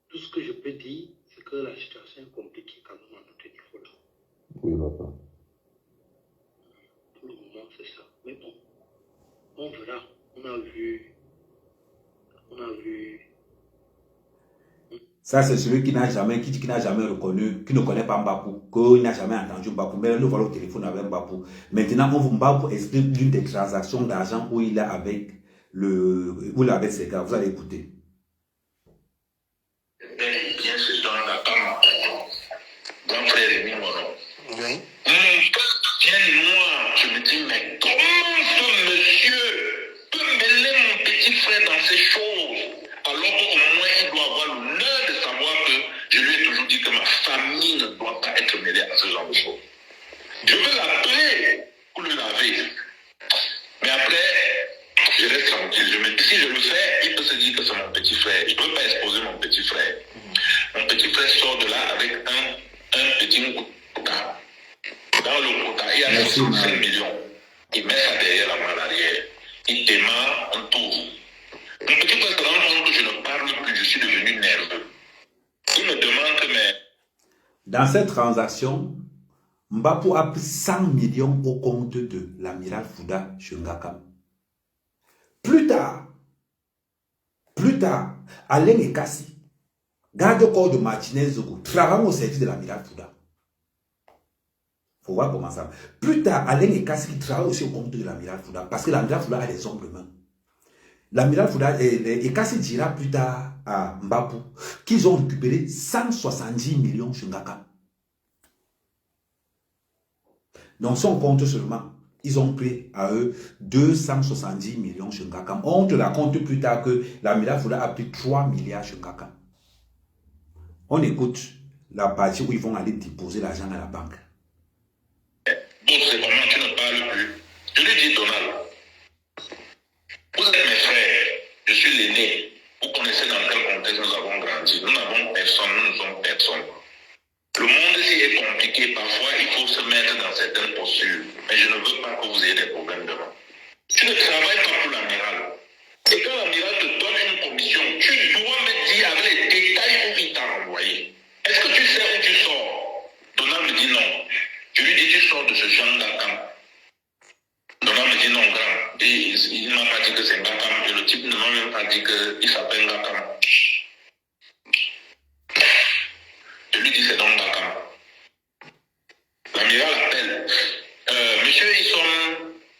tout ce que je peux dire, c'est que la situation est compliquée quand même à notre niveau là. Oui, papa. Pour le moment, c'est ça. Mais bon, on verra. On a vu. Ça, c'est celui qui n'a jamais reconnu, qui ne connaît pas Mbapou, qui n'a jamais entendu Mbapou. Mais nous voilà au téléphone avec Mbapou. Maintenant, Mbapou explique l'une des transactions d'argent où il est avec ses gars. Vous allez écouter. Bien sûr, dans la Kama, grand frère et Mimoro. Oui. Moi, je me dis, mais comment ce monsieur peut mêler mon petit frère dans ces choses, alors qu'au moins il doit avoir l'honneur de savoir que je lui ai toujours dit que ma famille ne doit pas être mêlée à ce genre de choses. Je veux l'appeler pour le laver. Mais après, je reste tranquille. Je me dis, si je le fais, il peut se dire que c'est mon petit frère. Je ne peux pas exposer mon petit frère. Mon petit frère sort de là avec un petit quota. Dans le quota, il y a 65 millions. Il met ça derrière la main arrière. Il démarre, on tourne. Mon petit frère se rend compte que je ne parle plus, je suis devenu nerveux. Il me demande que mais... Dans cette transaction, Mbapou a pris 100 millions au compte de l'amiral Fouda Shungakam. Plus tard, Alain Ekassi, garde-corps de Martinez-Zogo, travaillant au service de l'amiral Fouda. Il faut voir comment ça va. Plus tard, Alain Ekassi qui travaille aussi au compte de l'amiral Fouda, parce que l'amiral Fouda a les ombres mains. L'amiral Fouda et Ekassi dira plus tard à Mbapou qu'ils ont récupéré 170 millions sur Ngaka. Donc, son compte seulement, ils ont pris à eux 270 millions sur Ngaka. On te raconte plus tard que l'amiral Fouda a pris 3 milliards sur Ngaka. On écoute la partie où ils vont aller déposer l'argent à la banque. Bon, c'est comment tu ne parles plus. Je lui dis, Donald, vous êtes mes frères, je suis l'aîné. Vous connaissez dans quel contexte nous avons grandi. Nous n'avons personne, nous ne sommes personne. Le monde ici est compliqué. Parfois, il faut se mettre dans certaines postures. Mais je ne veux pas que vous ayez des problèmes demain. Tu ne travailles pas pour l'amiral. Et quand l'amiral te donne une commission, tu dois me dire avec les détails où il t'a envoyé. Est-ce que tu sais où tu sors? Donald me dit non. Je lui dis, tu sors de ce genre d'Akam. Donald me dit non, grand. Et il ne m'a pas dit que c'est Ngakam. Et le type ne m'a même pas dit qu'il s'appelle Ngakam. Je lui dis, c'est donc Ngakam. L'amiral appelle. Monsieur,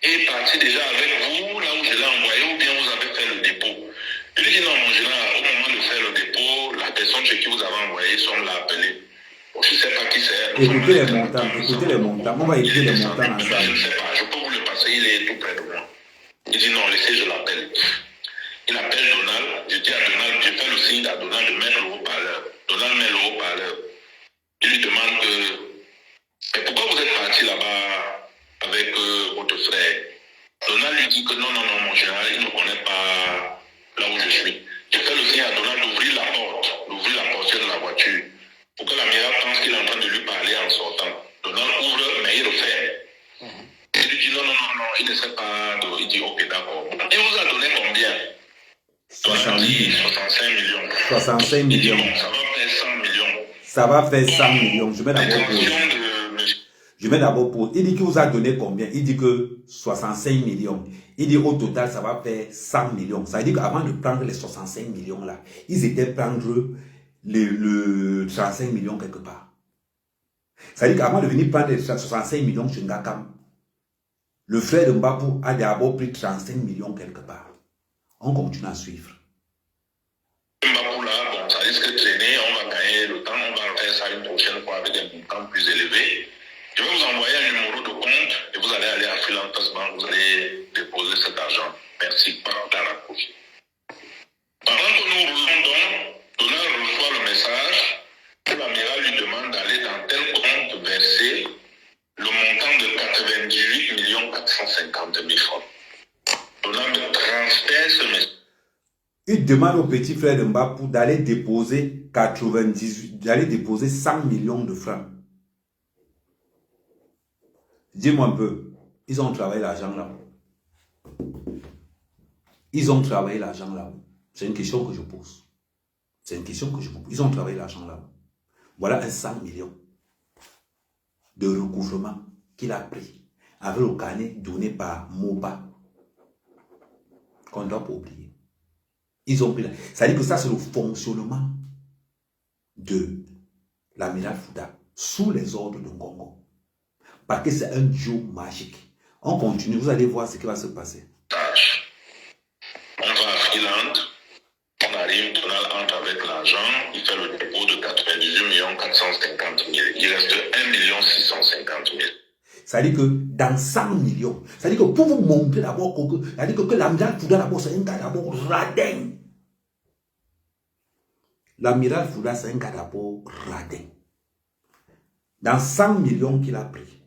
est parti déjà avec vous, là où je l'ai envoyé, ou bien vous avez fait le dépôt. Je lui dis, non, mon général, au moment de faire le dépôt, la personne chez qui vous avez envoyé semble l'appeler. Je ne sais pas qui c'est. Écoutez les montants. On va écouter les montants ensemble. Je ne sais pas, je peux vous le passer, il est tout près de moi. Il dit non, laissez, je l'appelle. Il appelle Donald, je dis à Donald, je fais le signe à Donald de mettre le haut-parleur. Donald met le haut-parleur. Il lui demande que, mais pourquoi vous êtes parti là-bas avec votre frère? Donald lui dit que non, mon général, il ne connaît pas là où je suis. Je fais le signe à Donald d'ouvrir la portière de la voiture. Pour que l'amiral pense qu'il est en train de lui parler en sortant. Donald ouvre, mais il referme. Il lui dit non, il ne sait pas. Il dit ok, d'accord. Il vous a donné combien? 65 millions. 65 millions. Il dit, bon, ça va faire 100 millions. Ça va faire 100 millions. Je mets d'abord pour. Il dit qu'il vous a donné combien? Il dit que 65 millions. Il dit au total, ça va faire 100 millions. Ça veut dire qu'avant de prendre les 65 millions là, ils étaient prendre le 35 millions quelque part. Ça veut dire qu'avant de venir prendre les 65 millions chez Ngakam, le frère de Mbapou a d'abord pris 35 millions quelque part. On continue à suivre. Mbapou là, bon, ça risque de traîner, on va gagner le temps, on va faire ça une prochaine fois avec des montants plus élevés. Je vais vous envoyer un numéro de compte et vous allez aller à Freelance Bank, vous allez déposer cet argent. Merci, par la rapproche. Pendant que nous roulons donc, Donald reçoit le message que l'amiral lui demande d'aller dans tel compte verser le montant de 98 450 000 francs. Donald me transfère ce message. Il demande au petit frère de Mbapou d'aller déposer 100 millions de francs. Dis-moi un peu, ils ont travaillé l'argent là. Ils ont travaillé l'argent là. C'est une question que je pose. C'est une question que je pose. Ils ont travaillé l'argent là. Voilà un 100 millions de recouvrement qu'il a pris avec le carnet donné par Moba. Qu'on ne doit pas oublier. Ils ont pris là. Ça veut dire que ça, c'est le fonctionnement de l'amiral Fouda sous les ordres de Ngongo. Parce que c'est un duo magique. On continue, vous allez voir ce qui va se passer. On va à Freeland, on arrive, Donald entre avec l'argent, il fait le dépôt de 98 450 000. Il reste 1 650 000. Ça veut dire que dans 100 millions, ça veut dire que pour vous montrer d'abord ça veut dire que l'amiral Fouda d'abord c'est un gars d'abord radin. L'amiral Fouda c'est un gars d'abord radin. Dans 100 millions qu'il a pris,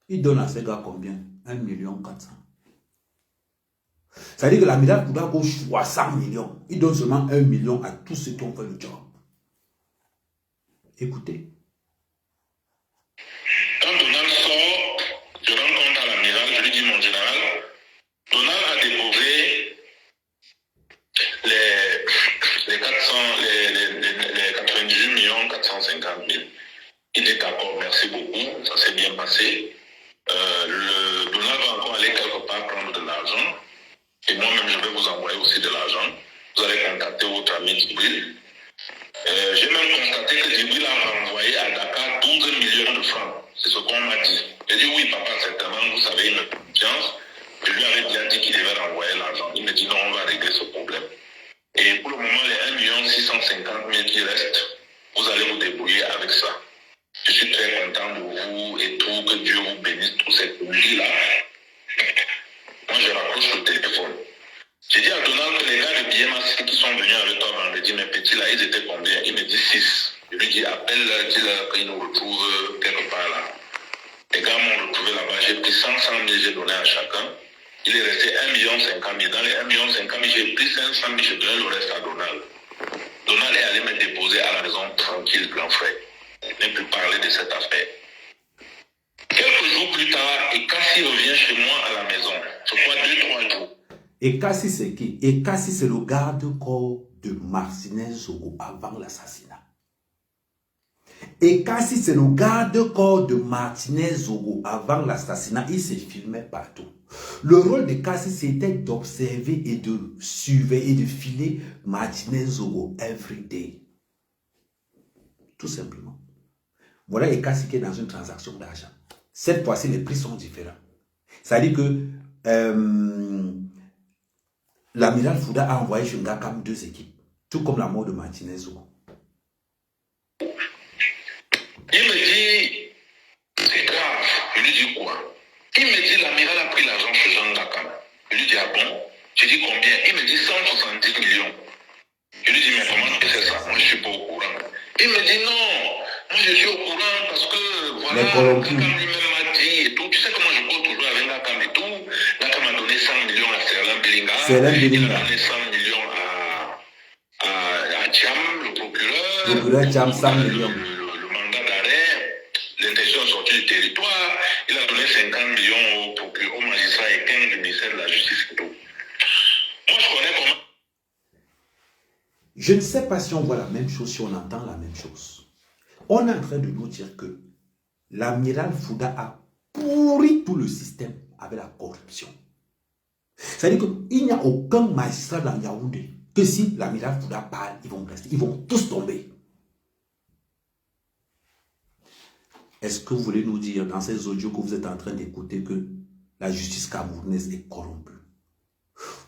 il donne à ce gars combien? 1 400 000. Ça veut dire que l'amiral Fouda vaut 60 millions. Il donne seulement 1 million à tous ceux qui ont fait le job. Écoutez. Quand Donald sort, je rends compte à l'amiral, je lui dis mon général, Donald a déposé les 98 450 000. Il dit d'accord, merci beaucoup, ça s'est bien passé. Donald va encore aller quelque part prendre de l'argent. Et moi-même, je vais vous envoyer aussi de l'argent. Vous allez contacter votre ami Djibril. J'ai même constaté que Djibril a renvoyé à Dakar 12 millions de francs. C'est ce qu'on m'a dit. J'ai dit oui, papa, certainement, vous savez, une confiance. Je lui avais déjà dit qu'il devait renvoyer l'argent. Il me dit non, on va régler ce problème. Et pour le moment, les 1 650 000 qui restent, vous allez vous débrouiller avec ça. Je suis très content de vous et tout, que Dieu vous bénisse, toute cette vie-là. Moi, je raccroche le téléphone. J'ai dit à Donald que les gars de BMAC qui sont venus avec toi vendredi, mes petits là, ils étaient combien? Il me dit 6. Je lui dis, appelle-leur, dis-leur qu'ils nous retrouvent quelque part là. Les gars m'ont retrouvé là-bas, j'ai pris 100 000, j'ai donné à chacun. Il est resté 1 500 000. Dans les 1 500 000, j'ai pris 500 000, j'ai donné le reste à Donald. Donald est allé me déposer à la maison tranquille, grand frère. Je n'ai plus parlé de cette affaire. Quelques jours plus tard, Ekassi revient chez moi à la maison. Je crois 2-3 jours. Ekassi c'est qui? Ekassi c'est le garde-corps de Martinez Zogo avant l'assassinat. Ekassi c'est le garde-corps de Martinez Zogo avant l'assassinat. Il se filmait partout. Le rôle de Kassi c'était d'observer et de surveiller et de filer Martinez Zogo every day. Tout simplement. Voilà Ekassi qui est dans une transaction d'argent. Cette fois-ci, les prix sont différents. Ça veut dire que l'amiral Fouda a envoyé chez Ngakam 2 équipes, tout comme la mort de Martinez Zogo. Il me dit, c'est grave. Je lui dis quoi? Il me dit, l'amiral a pris l'argent chez Jean Ngakam. Je lui dis, ah bon? Je dis combien? Il me dit 170 millions. Je lui dis, mais comment tu sais ça? Moi, je ne suis pas au courant. Il me dit, non, moi je suis au courant parce que, voilà, Ngakam lui-même m'a dit et tout. Tu sais comment je compte toujours avec Ngakam et tout. Ngakam m'a donné 100 millions à Serlin Belinga. Il a donné 100 millions à Thiam, le procureur. Le procureur Thiam, 100 millions. Le mandat d'arrêt, l'intention de sortir du territoire. Il a donné 50 millions au procureur, au magistrat et 15 du ministère de la Justice et tout. Moi, je connais comment. Je ne sais pas si on voit la même chose, si on entend la même chose. On est en train de nous dire que l'amiral Fouda a pourri tout le système avec la corruption. C'est-à-dire qu'il n'y a aucun magistrat dans Yaoundé que si l'amiral Fouda parle, ils vont rester, ils vont tous tomber. Est-ce que vous voulez nous dire dans ces audios que vous êtes en train d'écouter que la justice camerounaise est corrompue?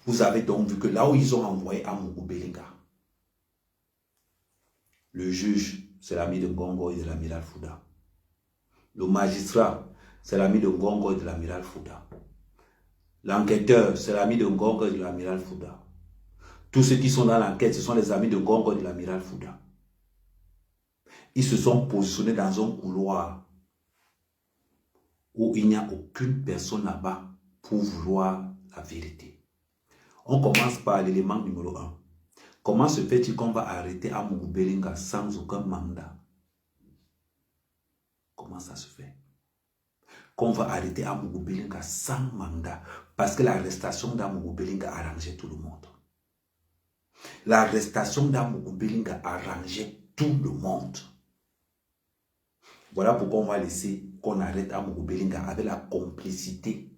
Vous avez donc vu que là où ils ont envoyé Amougou Belinga, le juge, c'est l'ami de Ngongo et de l'amiral Fouda. Le magistrat, c'est l'ami de Ngongo et de l'amiral Fouda. L'enquêteur, c'est l'ami de Ngongo et de l'amiral Fouda. Tous ceux qui sont dans l'enquête, ce sont les amis de Ngongo et de l'amiral Fouda. Ils se sont positionnés dans un couloir où il n'y a aucune personne là-bas pour vouloir la vérité. On commence par l'élément numéro 1. Comment se fait-il qu'on va arrêter Amougou Belinga sans aucun mandat? Comment ça se fait? Qu'on va arrêter Amougou Belinga sans mandat parce que l'arrestation d'Amougou Belinga arrangeait tout le monde. L'arrestation d'Amougou Belinga arrangeait tout le monde. Voilà pourquoi on va laisser qu'on arrête Amougou Belinga avec la complicité.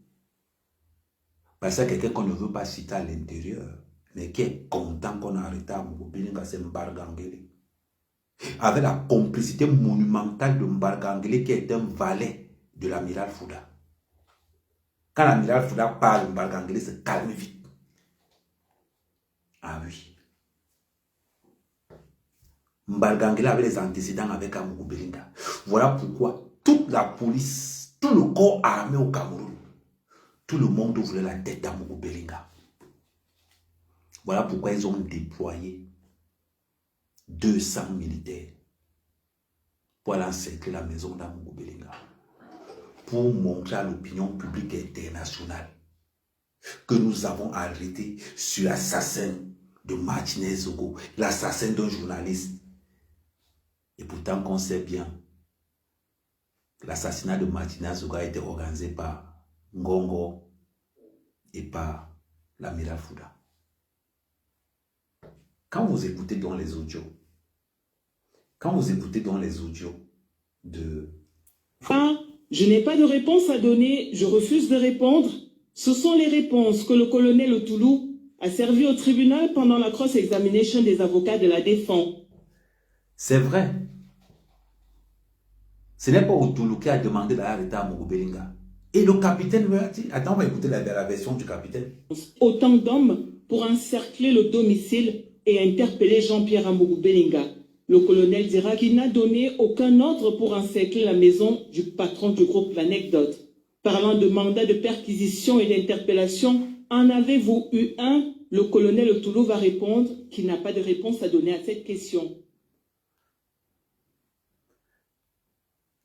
Parce que quelqu'un qu'on ne veut pas citer à l'intérieur, mais qui est content qu'on a arrêté Amougou Belinga, c'est Mbargangele. Avec la complicité monumentale de Mbargangele qui est un valet de l'amiral Fouda. Quand l'amiral Fouda parle, Mbargangele se calme vite. Ah oui. Mbargangele avait les antécédents avec Amougou Belinga. Voilà pourquoi toute la police, tout le corps armé au Cameroun, tout le monde voulait la tête d'Amougou Belinga. Voilà pourquoi ils ont déployé 200 militaires pour aller encercler la maison d'Amougou Belinga. Pour montrer à l'opinion publique internationale que nous avons arrêté sur l'assassin de Martinez Zogo, l'assassin d'un journaliste. Et pourtant qu'on sait bien que l'assassinat de Martinez Zogo a été organisé par Ngongo et par l'amiral Fouda. Quand vous écoutez dans les audios, de... Je n'ai pas de réponse à donner, je refuse de répondre. Ce sont les réponses que le colonel Otoulou a servi au tribunal pendant la cross-examination des avocats de la défense. C'est vrai. Ce n'est pas Otoulou qui a demandé d'arrêter Amougou Belinga. Et le capitaine lui a dit, attends, on va écouter la version du capitaine. Autant d'hommes pour encercler le domicile et interpeller Jean-Pierre Amougou Belinga. Le colonel dira qu'il n'a donné aucun ordre pour encercler la maison du patron du groupe L'Anecdote. Parlant de mandat de perquisition et d'interpellation, en avez-vous eu un? Le colonel Otoulou va répondre qu'il n'a pas de réponse à donner à cette question.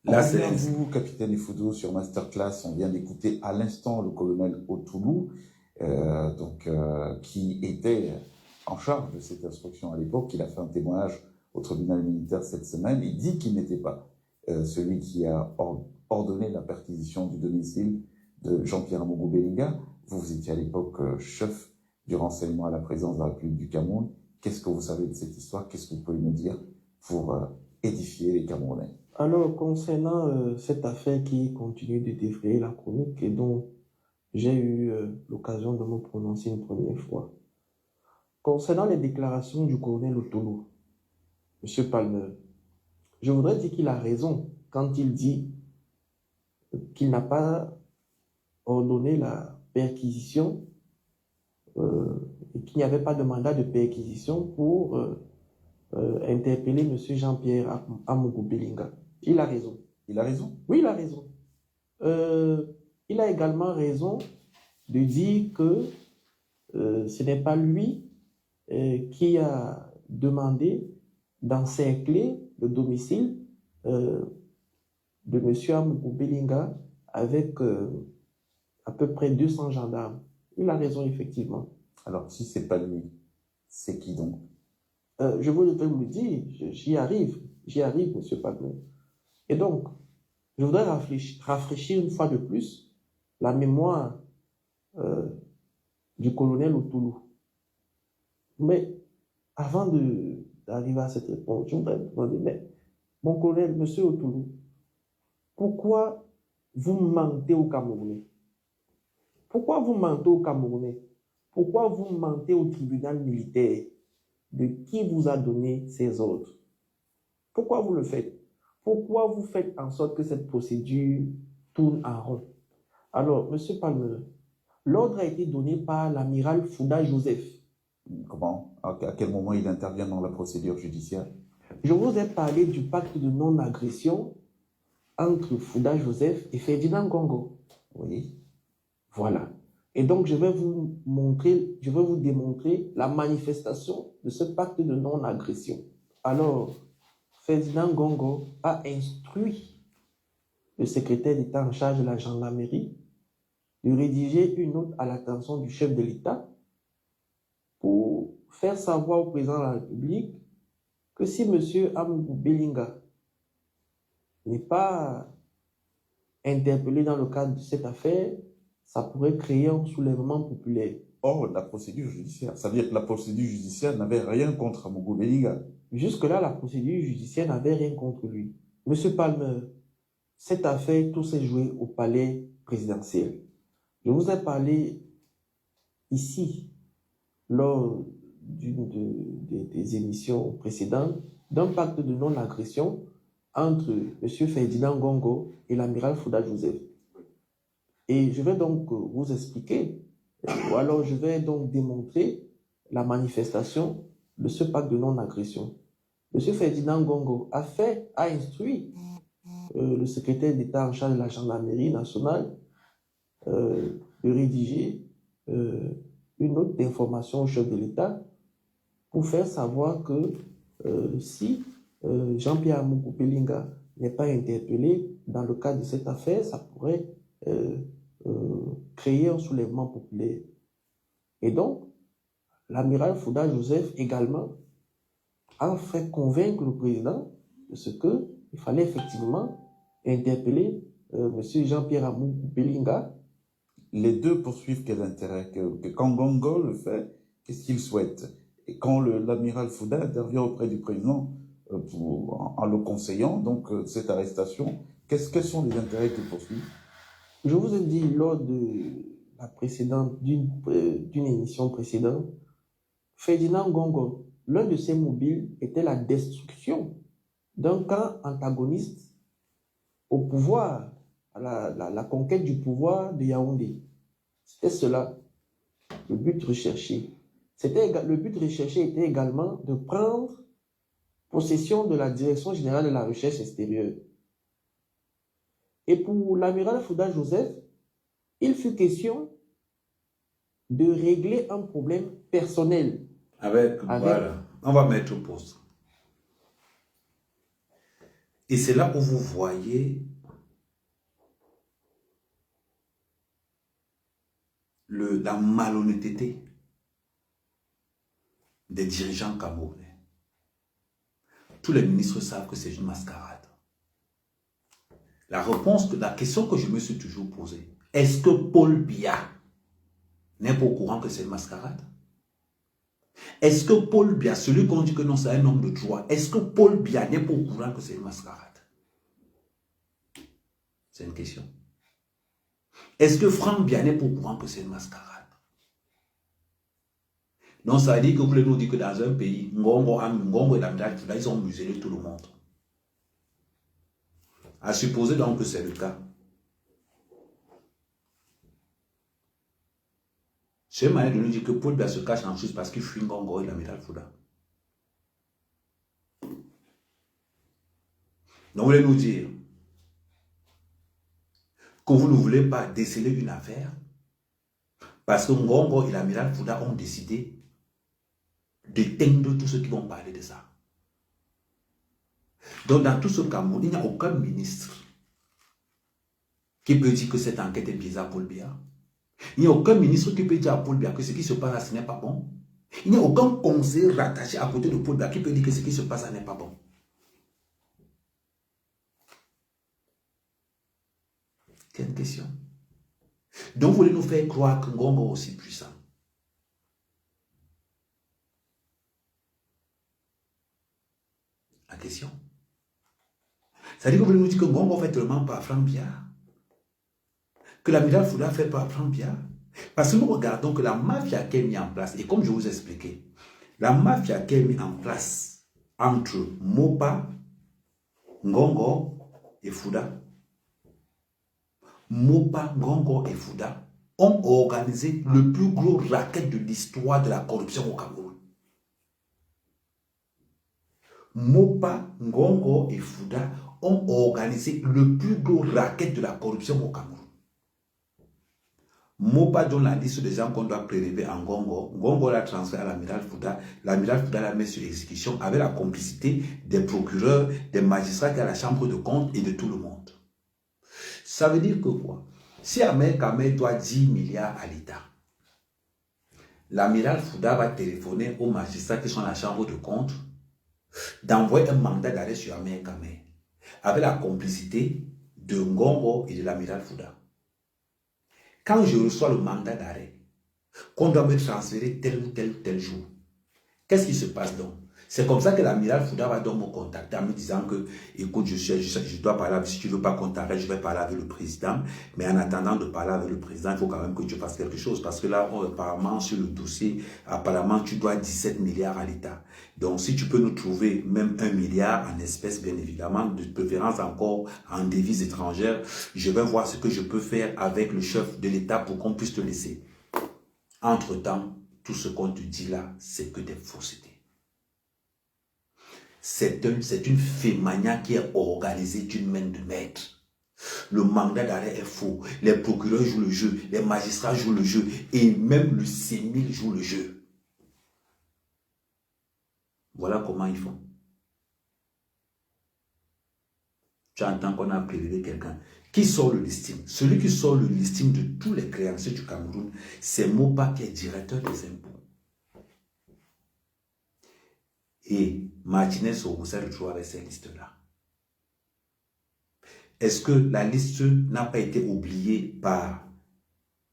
Là, c'est vous, capitaine Ifoudo, sur Masterclass. On vient d'écouter à l'instant le colonel Otoulou, qui était en charge de cette instruction à l'époque. Il a fait un témoignage au tribunal militaire cette semaine. Il dit qu'il n'était pas celui qui a ordonné la perquisition du domicile de Jean-Pierre Amougou Belinga. Vous étiez à l'époque chef du renseignement à la présidence de la République du Cameroun. Qu'est-ce que vous savez de cette histoire? Qu'est-ce que vous pouvez nous dire pour édifier les Camerounais? Alors, concernant cette affaire qui continue de défrayer la chronique et dont j'ai eu l'occasion de me prononcer une première fois, concernant les déclarations du colonel Otoulou, M. Palmer, je voudrais dire qu'il a raison quand il dit qu'il n'a pas ordonné la perquisition et qu'il n'y avait pas de mandat de perquisition pour interpeller M. Jean-Pierre Amougou Belinga. Il a raison. Il a raison? Oui, il a raison. Il a également raison de dire que ce n'est pas lui qui a demandé d'encercler le domicile de M. Amougou Belinga avec à peu près 200 gendarmes. Il a raison, effectivement. Alors, si ce n'est pas lui, c'est qui donc? Je vais vous le dire, j'y arrive, M. Pablo. Et donc, je voudrais rafraîchir une fois de plus la mémoire du colonel Otoulou. Mais avant d'arriver à cette réponse, je voudrais vous demander, mais mon colonel, M. Otoulou, pourquoi vous mentez aux Camerounais? Pourquoi vous mentez aux Camerounais? Pourquoi vous mentez au tribunal militaire de qui vous a donné ces ordres? Pourquoi vous le faites? Pourquoi vous faites en sorte que cette procédure tourne en rond? Alors, M. Palmer, l'ordre a été donné par l'amiral Fouda Joseph. Comment? À quel moment il intervient dans la procédure judiciaire? Je vous ai parlé du pacte de non-agression entre Fouda Joseph et Ferdinand Ngongo. Oui. Voilà. Et donc, je vais vous démontrer la manifestation de ce pacte de non-agression. Alors, Ferdinand Ngongo a instruit le secrétaire d'État en charge de la gendarmerie de rédiger une note à l'attention du chef de l'État faire savoir au président de la République que si M. Amougou Belinga n'est pas interpellé dans le cadre de cette affaire, ça pourrait créer un soulèvement populaire. Or, la procédure judiciaire, ça veut dire que la procédure judiciaire n'avait rien contre Amougou Belinga. Jusque-là, la procédure judiciaire n'avait rien contre lui. Monsieur Palmer, cette affaire, tout s'est joué au palais présidentiel. Je vous ai parlé ici, lors des émissions précédentes, d'un pacte de non-agression entre M. Ferdinand Ngongo et l'amiral Fouda Joseph. Et je vais donc vous expliquer, ou alors je vais donc démontrer la manifestation de ce pacte de non-agression. M. Ferdinand Ngongo a instruit le secrétaire d'État en charge de la gendarmerie nationale de rédiger une note d'information au chef de l'État pour faire savoir que si Jean-Pierre Amougou Belinga n'est pas interpellé dans le cadre de cette affaire, ça pourrait créer un soulèvement populaire. Et donc, l'amiral Fouda Joseph également a fait convaincre le président de ce qu'il fallait effectivement interpeller M. Jean-Pierre Amougou Belinga. Les deux poursuivent quel intérêt? Que quand Ngongo le fait, qu'est-ce qu'il souhaite? Et quand l'amiral Fouda intervient auprès du président en le conseillant, donc cette arrestation, quels sont les intérêts qu'il poursuit? Je vous ai dit lors de la précédente, d'une émission précédente, Ferdinand Ngongo, l'un de ses mobiles était la destruction d'un camp antagoniste au pouvoir, à la conquête du pouvoir de Yaoundé. C'était cela, le but recherché. Le but recherché était également de prendre possession de la Direction générale de la recherche extérieure. Et pour l'amiral Fouda Joseph, il fut question de régler un problème personnel. Voilà, on va mettre pause. Et c'est là où vous voyez la malhonnêteté des dirigeants camerounais. Tous les ministres savent que c'est une mascarade. La question que je me suis toujours posée, est-ce que Paul Biya n'est pas au courant que c'est une mascarade? Est-ce que Paul Biya, celui qu'on dit que non, c'est un homme de droit, est-ce que Paul Biya n'est pas au courant que c'est une mascarade? C'est une question. Est-ce que Franck Biya n'est pas au courant que c'est une mascarade? Donc ça veut dire que vous voulez nous dire que dans un pays, Ngongo et l'amiral Fouda, ils ont muselé tout le monde. À supposer donc que c'est le cas. C'est une manière de nous dire que Paul Biya se cache en chose parce qu'il fuit Ngongo et l'amiral Fouda. Donc vous voulez nous dire que vous ne voulez pas déceler une affaire parce que Ngongo et l'amiral Fouda ont décidé d'éteindre tous ceux qui vont parler de ça. Donc dans tout ce Cameroun, il n'y a aucun ministre qui peut dire que cette enquête est biaisée à Paul Biya. Il n'y a aucun ministre qui peut dire à Paul Biya que ce qui se passe là, ce n'est pas bon. Il n'y a aucun conseiller rattaché à côté de Paul Biya qui peut dire que ce qui se passe là n'est pas bon. C'est une question. Donc vous voulez nous faire croire que Ngongo est aussi puissant. La question. Ça veut dire que vous voulez nous dire que Ngongo fait tellement par Franck Biya, que l'amiral Fouda fait par Franck Biya. Parce que nous regardons que la mafia qui est mise en place, et comme je vous ai expliqué, la mafia qui est mise en place entre Mopa, Ngongo et Fouda, Mopa, Ngongo et Fouda ont organisé le plus gros racket de l'histoire de la corruption au Cameroun. Mopa, Ngongo et Fouda ont organisé le plus gros racket de la corruption au Cameroun. Mopa donne la liste des gens qu'on doit prélever en Ngongo. Ngongo l'a transféré à l'amiral Fouda. L'amiral Fouda l'a mis sur exécution avec la complicité des procureurs, des magistrats qui à la chambre de compte et de tout le monde. Ça veut dire que quoi? Si Ahmed Kamel doit 10 milliards à l'État, l'amiral Fouda va téléphoner aux magistrats qui sont à la chambre de compte d'envoyer un mandat d'arrêt sur Amer Kamé avec la complicité de Ngongo et de l'amiral Fouda. Quand je reçois le mandat d'arrêt, qu'on doit me transférer tel ou tel jour, qu'est-ce qui se passe donc? C'est comme ça que l'amiral Fouda va donc me contacter en me disant que, écoute, je dois parler, si tu ne veux pas qu'on t'arrête, je vais parler avec le président. Mais en attendant de parler avec le président, il faut quand même que tu fasses quelque chose. Parce que là, apparemment, sur le dossier, apparemment, tu dois 17 milliards à l'État. Donc, si tu peux nous trouver même 1 milliard en espèces, bien évidemment, de préférence encore en devises étrangères, je vais voir ce que je peux faire avec le chef de l'État pour qu'on puisse te laisser. Entre-temps, tout ce qu'on te dit là, c'est que des faussetés. C'est une fémania qui est organisée d'une main de maître. Le mandat d'arrêt est faux. Les procureurs jouent le jeu. Les magistrats jouent le jeu. Et même le CENIL joue le jeu. Voilà comment ils font. Tu entends qu'on a prélevé quelqu'un. Qui sort le listing? Celui qui sort le listing de tous les créanciers du Cameroun, c'est Mopa qui est directeur des impôts. Et Martinez Sogou s'est retrouvé avec ces listes-là. Est-ce que la liste n'a pas été oubliée par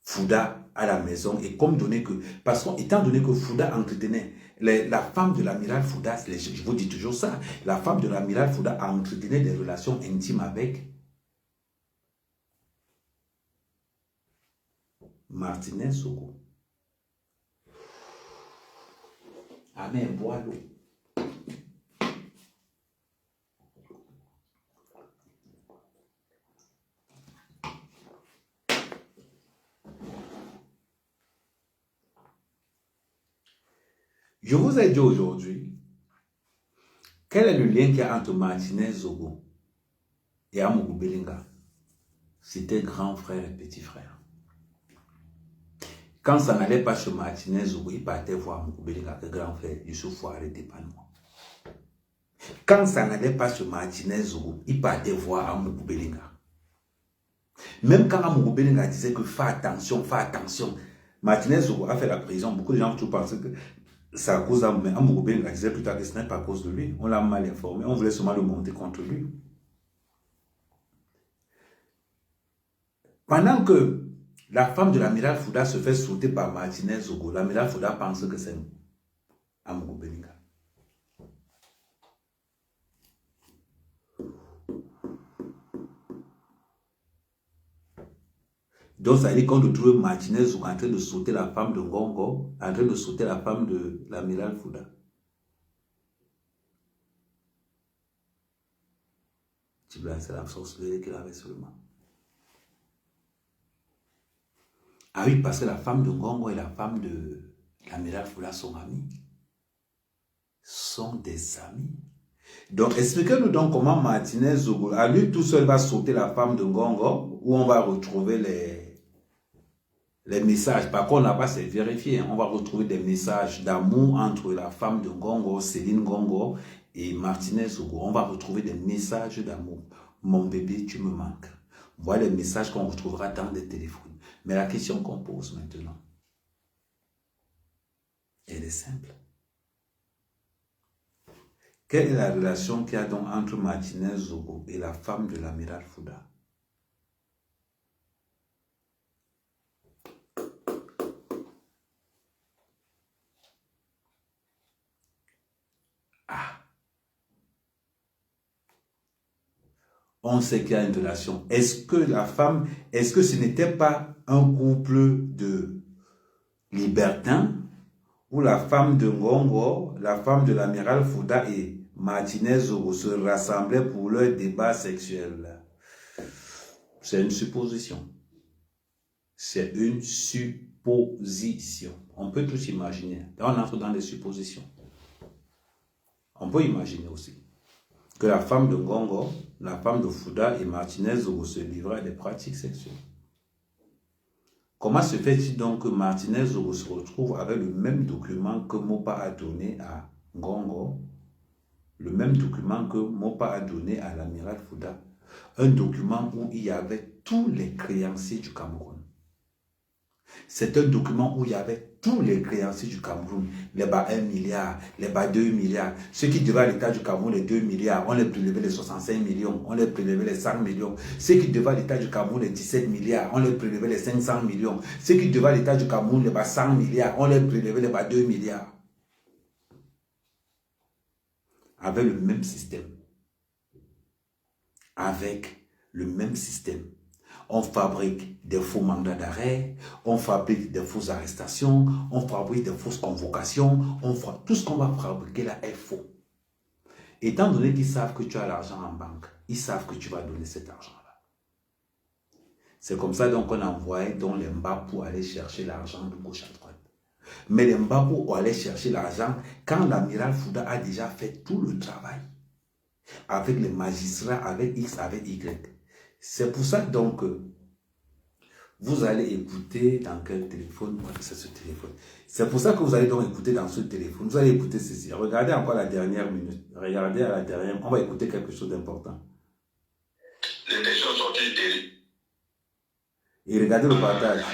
Fouda à la maison? Et comme donné que, parce qu'étant donné que Fouda entretenait, la femme de l'amiral Fouda, je vous dis toujours ça, la femme de l'amiral Fouda a entretenu des relations intimes avec Martinez Sogou. Amen, bois l'eau. Je vous ai dit aujourd'hui, quel est le lien qu'il y a entre Martinez Sogou et Amougou Belinga? C'était grand frère et petit frère. Quand ça n'allait pas chez Martinez Sogou, il partait voir Amougou Belinga, que grand frère, Youssouf Fouare d'épanouement. Quand ça n'allait pas chez Martinez Sogou, il partait voir Amougou Belinga. Même quand Amougou Belinga disait que fais attention, Martinez Sogou a fait la prison. Beaucoup de gens tout pensaient que c'est à cause d'Amougou, mais Amougou Belinga disait plus tard que ce n'est pas à cause de lui. On l'a mal informé, on voulait seulement le monter contre lui. Pendant que la femme de l'amiral Fouda se fait sauter par Martinez Sogou, l'amiral Fouda pense que c'est Amougou Belinga. Donc, ça veut dire qu'on retrouve Martinez Sogou en train de sauter la femme de Ngongo, en train de sauter la femme de l'amiral Fouda. C'est la sorcellerie qu'il avait seulement. Ah oui, parce que la femme de Ngongo et la femme de l'amiral Fouda sont amies. Sont des amis. Donc, expliquez-nous donc comment Martinez Sogou, à lui tout seul, va sauter la femme de Ngongo, où on va retrouver les messages. Par contre, on n'a pas à vérifier. On va retrouver des messages d'amour entre la femme de Ngongo, Céline Ngongo, et Martinez Sogou. On va retrouver des messages d'amour. Mon bébé, tu me manques. Voilà les messages qu'on retrouvera dans des téléphones. Mais la question qu'on pose maintenant, elle est simple. Quelle est la relation qu'il y a donc entre Martinez Sogou et la femme de l'amiral Fouda? On sait qu'il y a une relation. Est-ce que la femme, est-ce que ce n'était pas un couple de libertins où la femme de Ngongo, la femme de l'amiral Fouda et Martinez Sogou se rassemblaient pour leur débat sexuel? C'est une supposition. C'est une supposition. On peut tout imaginer. Là, on entre dans des suppositions. On peut imaginer aussi que la femme de Ngongo, la femme de Fouda et Martinez Sogou se livraient à des pratiques sexuelles. Comment se fait-il donc que Martinez Sogou se retrouve avec le même document que Mopa a donné à Ngongo, le même document que Mopa a donné à l'amiral Fouda, un document où il y avait tous les créanciers du Cameroun. C'est un document où il y avait tous les créanciers du Cameroun, les bas 1 milliard, les bas 2 milliards, ceux qui devaient à l'État du Cameroun les 2 milliards, on les prélevait les 65 millions, on les prélevait les 100 millions. Ceux qui devaient à l'État du Cameroun les 17 milliards, on les prélevait les 500 millions. Ceux qui devaient à l'État du Cameroun les bas 100 milliards, on les prélevait les bas 2 milliards. Avec le même système. Avec le même système. On fabrique des faux mandats d'arrêt, on fabrique des fausses arrestations, on fabrique des fausses convocations, tout ce qu'on va fabriquer là est faux. Étant donné qu'ils savent que tu as l'argent en banque, ils savent que tu vas donner cet argent-là. C'est comme ça donc qu'on envoyait donc les Mbapou pour aller chercher l'argent de gauche à droite. Mais les Mbapou pour aller chercher l'argent quand l'amiral Fouda a déjà fait tout le travail. Avec les magistrats, avec X, avec Y. C'est pour ça donc que vous allez écouter dans quel téléphone? C'est ce téléphone. C'est pour ça que vous allez donc écouter dans ce téléphone. Vous allez écouter ceci. Regardez encore la dernière minute. Regardez à la dernière. On va écouter quelque chose d'important. Les questions sorties du télé. Et regardez le partage.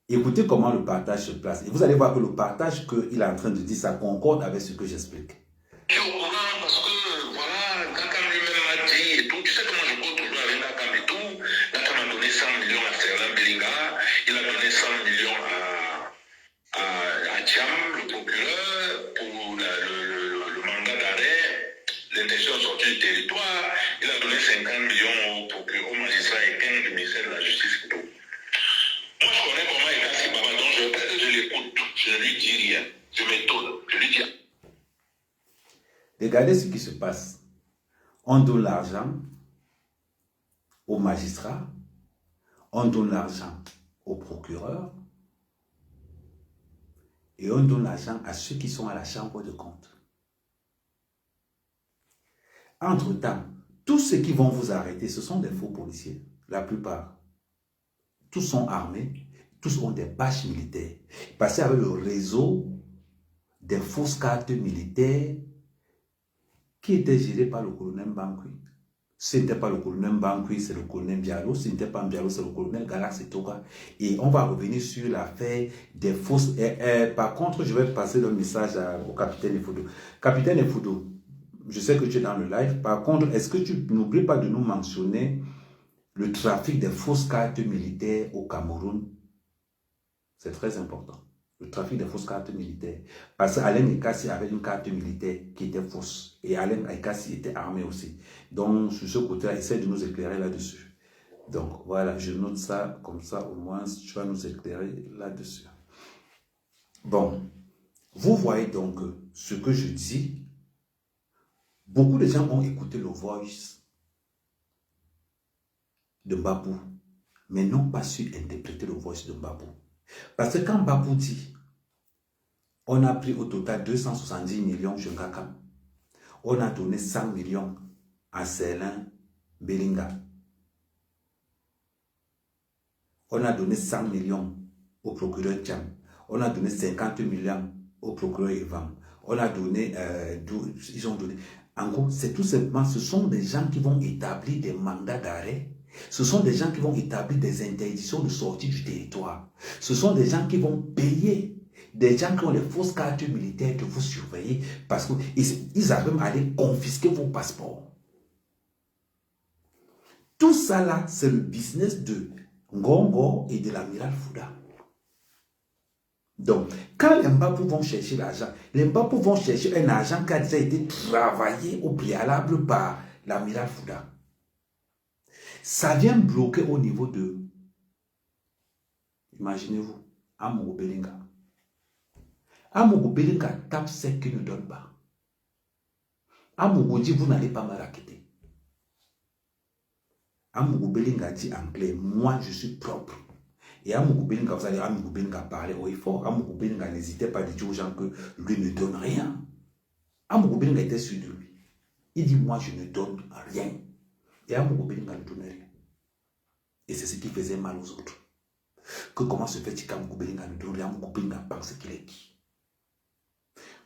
Écoutez comment le partage se place. Et vous allez voir que le partage qu'il est en train de dire, ça concorde avec ce que j'explique. Et au courant, parce que, voilà, Gakam lui-même m'a dit et tout. Tu sais comment je compte toujours avec Gakam et tout. Gakam a donné 100 millions à Serlin Belinga. Il a donné 100 millions à Thiam, le procureur, pour le mandat d'arrêt, l'intention de sortir du territoire. Il a donné 50 millions au procureur, au magistrat et 15 du ministère de la Justice et tout. Moi, je connais comment il a si Baba, donc je l'écoute, je ne lui dis rien. Je m'étonne, je lui dis rien. Regardez ce qui se passe. On donne l'argent aux magistrats, on donne l'argent aux procureurs et on donne l'argent à ceux qui sont à la chambre de compte. Entre-temps, tous ceux qui vont vous arrêter, ce sont des faux policiers, la plupart. Tous sont armés, tous ont des bâches militaires. Parce qu'avec le réseau des fausses cartes militaires qui était géré par le colonel Bankui. Ce n'était pas le colonel Bankui, c'est le colonel Bialo. Ce n'était pas Bialo, c'est le colonel Galax et Toga. Et on va revenir sur l'affaire des fausses... par contre, je vais passer le message au capitaine Efoudou. Capitaine Efoudou, je sais que tu es dans le live. Par contre, est-ce que tu n'oublies pas de nous mentionner le trafic des fausses cartes militaires au Cameroun? C'est très important. Le trafic des fausses cartes militaires. Parce qu'Alain Ekassi avait une carte militaire qui était fausse. Et Alain Ekassi était armé aussi. Donc, sur ce côté-là, essaie de nous éclairer là-dessus. Donc, voilà, je note ça comme ça. Au moins, tu vas nous éclairer là-dessus. Bon, vous voyez donc ce que je dis. Beaucoup de gens ont écouté le voice de Mbapou, mais n'ont pas su interpréter le voice de Mbapou. Parce que quand Mbapou dit, on a pris au total 270 millions chez Gakam, on a donné 100 millions à Serlin Belinga, on a donné 100 millions au procureur Thiam, on a donné 50 millions au procureur Evan, on a donné, ils ont donné, en gros, c'est tout simplement, ce sont des gens qui vont établir des mandats d'arrêt. Ce sont des gens qui vont établir des interdictions de sortie du territoire. Ce sont des gens qui vont payer des gens qui ont les fausses cartes militaires de vous surveiller parce qu'ils arrivent à aller confisquer vos passeports. Tout ça là, c'est le business de Ngongo et de l'amiral Fouda. Donc, quand les Mbapou vont chercher l'argent, les Mbapou vont chercher un argent qui a déjà été travaillé au préalable par l'amiral Fouda. Ça vient bloquer au niveau de, imaginez-vous, Amogo Belinga. Amogo Belinga tape ce qu'il ne donne pas. Amogo dit, vous n'allez pas me raqueter. Amogo Belinga dit en clair, moi je suis propre. Et Amogo Belinga, vous allez Amogo Belinga parler haut et fort. Amogo Belinga n'hésitait pas à dire aux gens que lui ne donne rien. Amogo Belinga était sûr de lui. Il dit, moi je ne donne rien. Et Amogo Belinga ne donnait rien. Et c'est ce qui faisait mal aux autres. Que comment se fait-il qu'Amogo Belinga ne donne rien, Amogo Belinga pense qu'il est qui?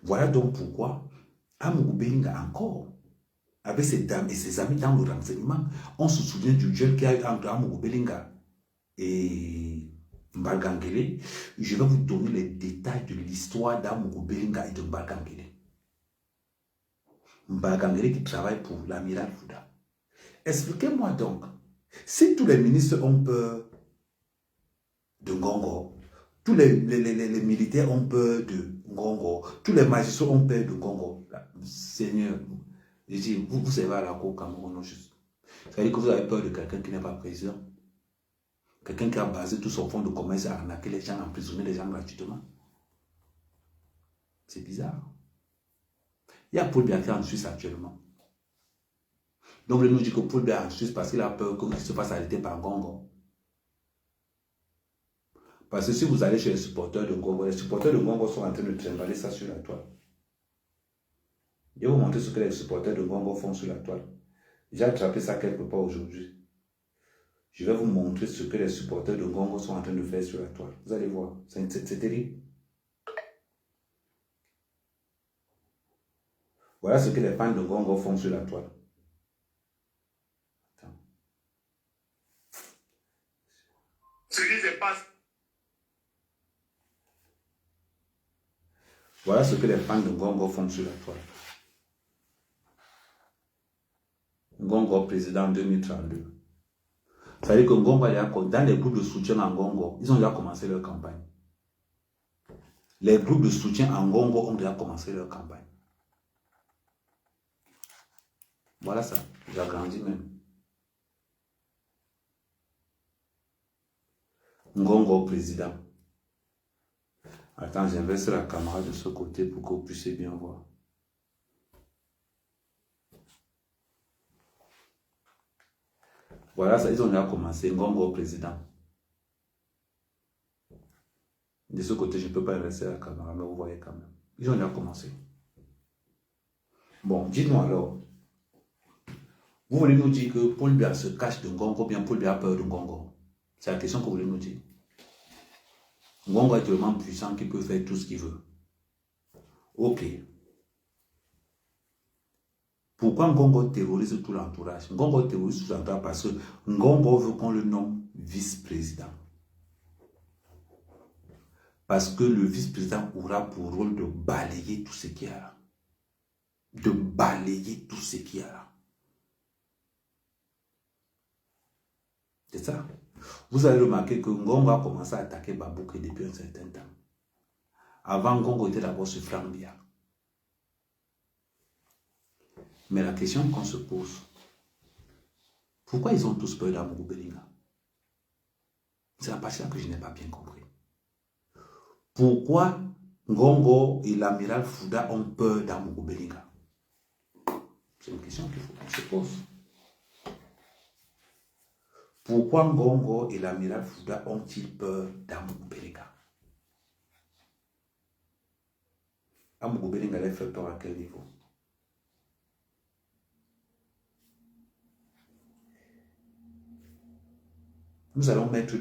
Voilà donc pourquoi Amogo Belinga encore avec ses dames et ses amis dans le renseignement. On se souvient du duel qu'il y a eu entre Amogo Belinga et Mbalgangele. Je vais vous donner les détails de l'histoire d'Amogo Belinga et de Mbalgangele. Mbalgangele qui travaille pour l'amiral Fouda. Expliquez-moi donc, si tous les ministres ont peur de Ngongo, tous les militaires ont peur de Ngongo, tous les magistrats ont peur de Ngongo, Seigneur, je dis, vous savez à la cour Cameroun, non juste. C'est-à-dire que vous avez peur de quelqu'un qui n'est pas président. Quelqu'un qui a basé tout son fonds de commerce à arnaquer les gens, emprisonner les gens gratuitement. C'est bizarre. Il y a Paul Biya qui est en Suisse actuellement. Donc, il nous dit que Paul Biya est en Suisse parce qu'il a peur qu'il se fasse arrêter par Ngongo. Parce que si vous allez chez les supporters de Ngongo, les supporters de Ngongo sont en train de trimballer ça sur la toile. Je vais vous montrer ce que les supporters de Ngongo font sur la toile. J'ai attrapé ça quelque part aujourd'hui. Je vais vous montrer ce que les supporters de Ngongo sont en train de faire sur la toile. Vous allez voir, c'est terrible. Voilà ce que les fans de Ngongo font sur la toile. Attends. Voilà ce que les fans de Ngongo font sur la toile. Ngongo président 2032. Ça veut dire que Ngongo, dans les groupes de soutien à Ngongo, ils ont déjà commencé leur campagne. Les groupes de soutien à Ngongo ont déjà commencé leur campagne. Voilà ça, j'agrandis même. Ngongo président. Attends, j'inverse la caméra de ce côté pour que vous puissiez bien voir. Voilà ça, ils ont déjà commencé. Ngongo président. De ce côté, je ne peux pas inverser la caméra, mais vous voyez quand même. Ils ont déjà commencé. Bon, dites-moi alors. Vous voulez nous dire que Paul Biya se cache de Ngongo, bien Paul Biya a peur de Ngongo? C'est la question que vous voulez nous dire. Ngongo est tellement puissant qu'il peut faire tout ce qu'il veut. Ok. Pourquoi Ngongo terrorise tout l'entourage? Ngongo terrorise tout l'entourage parce que Ngongo veut qu'on le nomme vice-président. Parce que le vice-président aura pour rôle de balayer tout ce qu'il y a là. De balayer tout ce qu'il y a là. C'est ça. Vous avez remarqué que Ngongo a commencé à attaquer Babouké depuis un certain temps. Avant, Ngongo était d'abord sur Franck Biya. Mais la question qu'on se pose, pourquoi ils ont tous peur d'Amogo Belinga? C'est la partie là que je n'ai pas bien compris. Pourquoi Ngongo et l'amiral Fouda ont peur d'Amogo Belinga? C'est une question qu'il faut qu'on se pose. Pourquoi Ngongo et l'amiral Fouda ont-ils peur d'Amogo Belinga? Amogo Belinga les fait peur à quel niveau? Nous allons mettre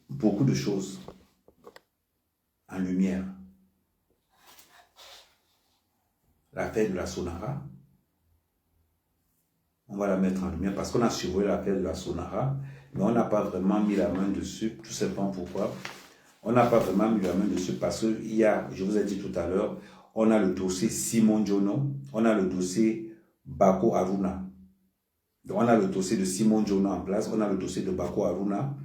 beaucoup de choses en lumière. L'affaire de la Sonara, on va la mettre en lumière parce qu'on a survolé l'affaire de la Sonara, mais on n'a pas vraiment mis la main dessus, tout simplement pourquoi. On n'a pas vraiment mis la main dessus parce qu'il y a, je vous ai dit tout à l'heure, on a le dossier Simon Jono, on a le dossier Bako Aruna. Donc on a le dossier de Simon Jono en place, on a le dossier de Bako Aruna.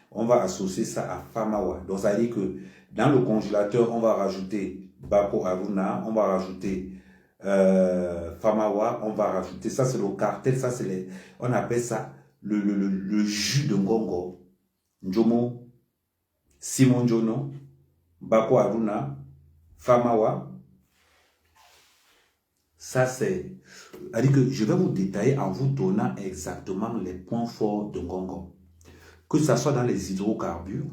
On va associer ça à Famawa. Donc ça veut dire que dans le congélateur, on va rajouter Bako Aruna, on va rajouter Famawa, on va rajouter, ça c'est le cartel, ça c'est les, on appelle ça le jus de Ngongo. Njomo, Simon Jono, Bako Aruna, Famawa. Ça c'est, c'est-à-dire que je vais vous détailler en vous donnant exactement les points forts de Ngongo. Que ce soit dans les hydrocarbures,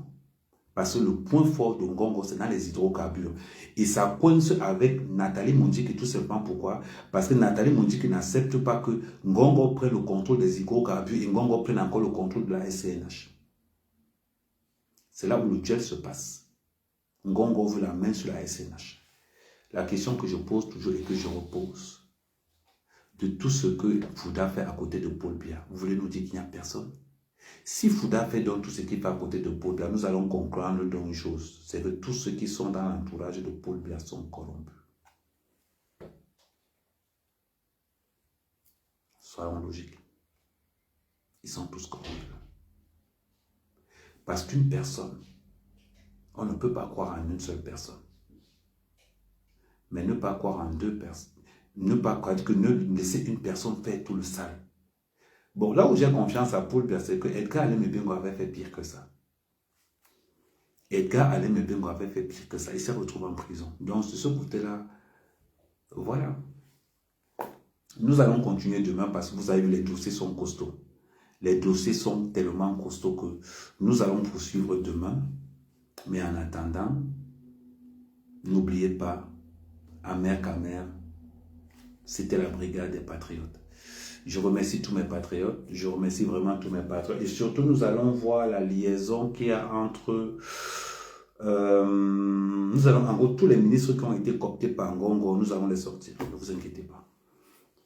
parce que le point fort de Ngongo, c'est dans les hydrocarbures. Et ça coince avec Nathalie Mondjiki, tout simplement pourquoi? Parce que Nathalie Mondjiki n'accepte pas que Ngongo prenne le contrôle des hydrocarbures et Ngongo prenne encore le contrôle de la SCNH. C'est là où le duel se passe. Ngongo veut la main sur la SCNH. La question que je pose toujours et que je repose, de tout ce que Fouda fait à côté de Paul Biya, vous voulez nous dire qu'il n'y a personne? Si Fouda fait donc tout ce qu'il fait à côté de Paul Biya, nous allons comprendre donc une chose, c'est que tous ceux qui sont dans l'entourage de Paul Biya sont corrompus. Soyons logiques. Ils sont tous corrompus. Parce qu'une personne, on ne peut pas croire en une seule personne. Mais ne pas croire en deux personnes. Ne pas croire que ne laisser une personne faire tout le sale. Bon, là où j'ai confiance à Paul Biya, c'est que Edgar Allen Ebengo avait fait pire que ça. Edgar Allen Ebengo avait fait pire que ça. Il s'est retrouvé en prison. Donc, de ce côté-là, voilà. Nous allons continuer demain parce que vous avez vu, les dossiers sont costauds. Les dossiers sont tellement costauds que nous allons poursuivre demain. Mais en attendant, n'oubliez pas, Amer Kamer, c'était la brigade des patriotes. Je remercie tous mes patriotes, je remercie vraiment tous mes patriotes. Et surtout, nous allons voir la liaison qu'il y a entre... nous allons, en gros, tous les ministres qui ont été cooptés par Ngongo, nous allons les sortir. Ne vous inquiétez pas.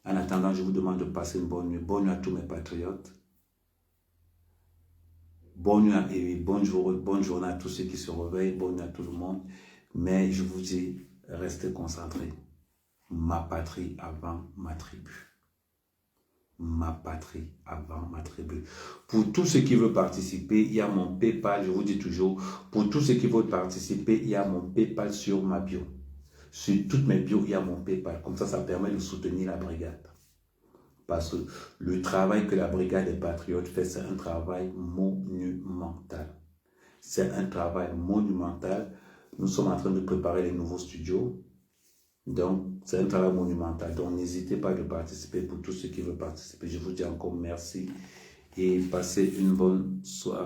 En attendant, je vous demande de passer une bonne nuit. Bonne nuit à tous mes patriotes. Bonne nuit et bonne journée à tous ceux qui se réveillent. Bonne nuit à tout le monde. Mais je vous dis, restez concentrés. Ma patrie avant ma tribu. Ma patrie avant ma tribu. Pour tous ceux qui veulent participer, il y a mon PayPal, je vous dis toujours. Pour tous ceux qui veulent participer, il y a mon PayPal sur ma bio. Sur toutes mes bios, il y a mon PayPal. Comme ça permet de soutenir la brigade. Parce que le travail que la brigade des patriotes fait, c'est un travail monumental. C'est un travail monumental. Nous sommes en train de préparer les nouveaux studios. Donc, c'est un travail monumental. Donc, n'hésitez pas à participer pour tous ceux qui veulent participer. Je vous dis encore merci et passez une bonne soirée.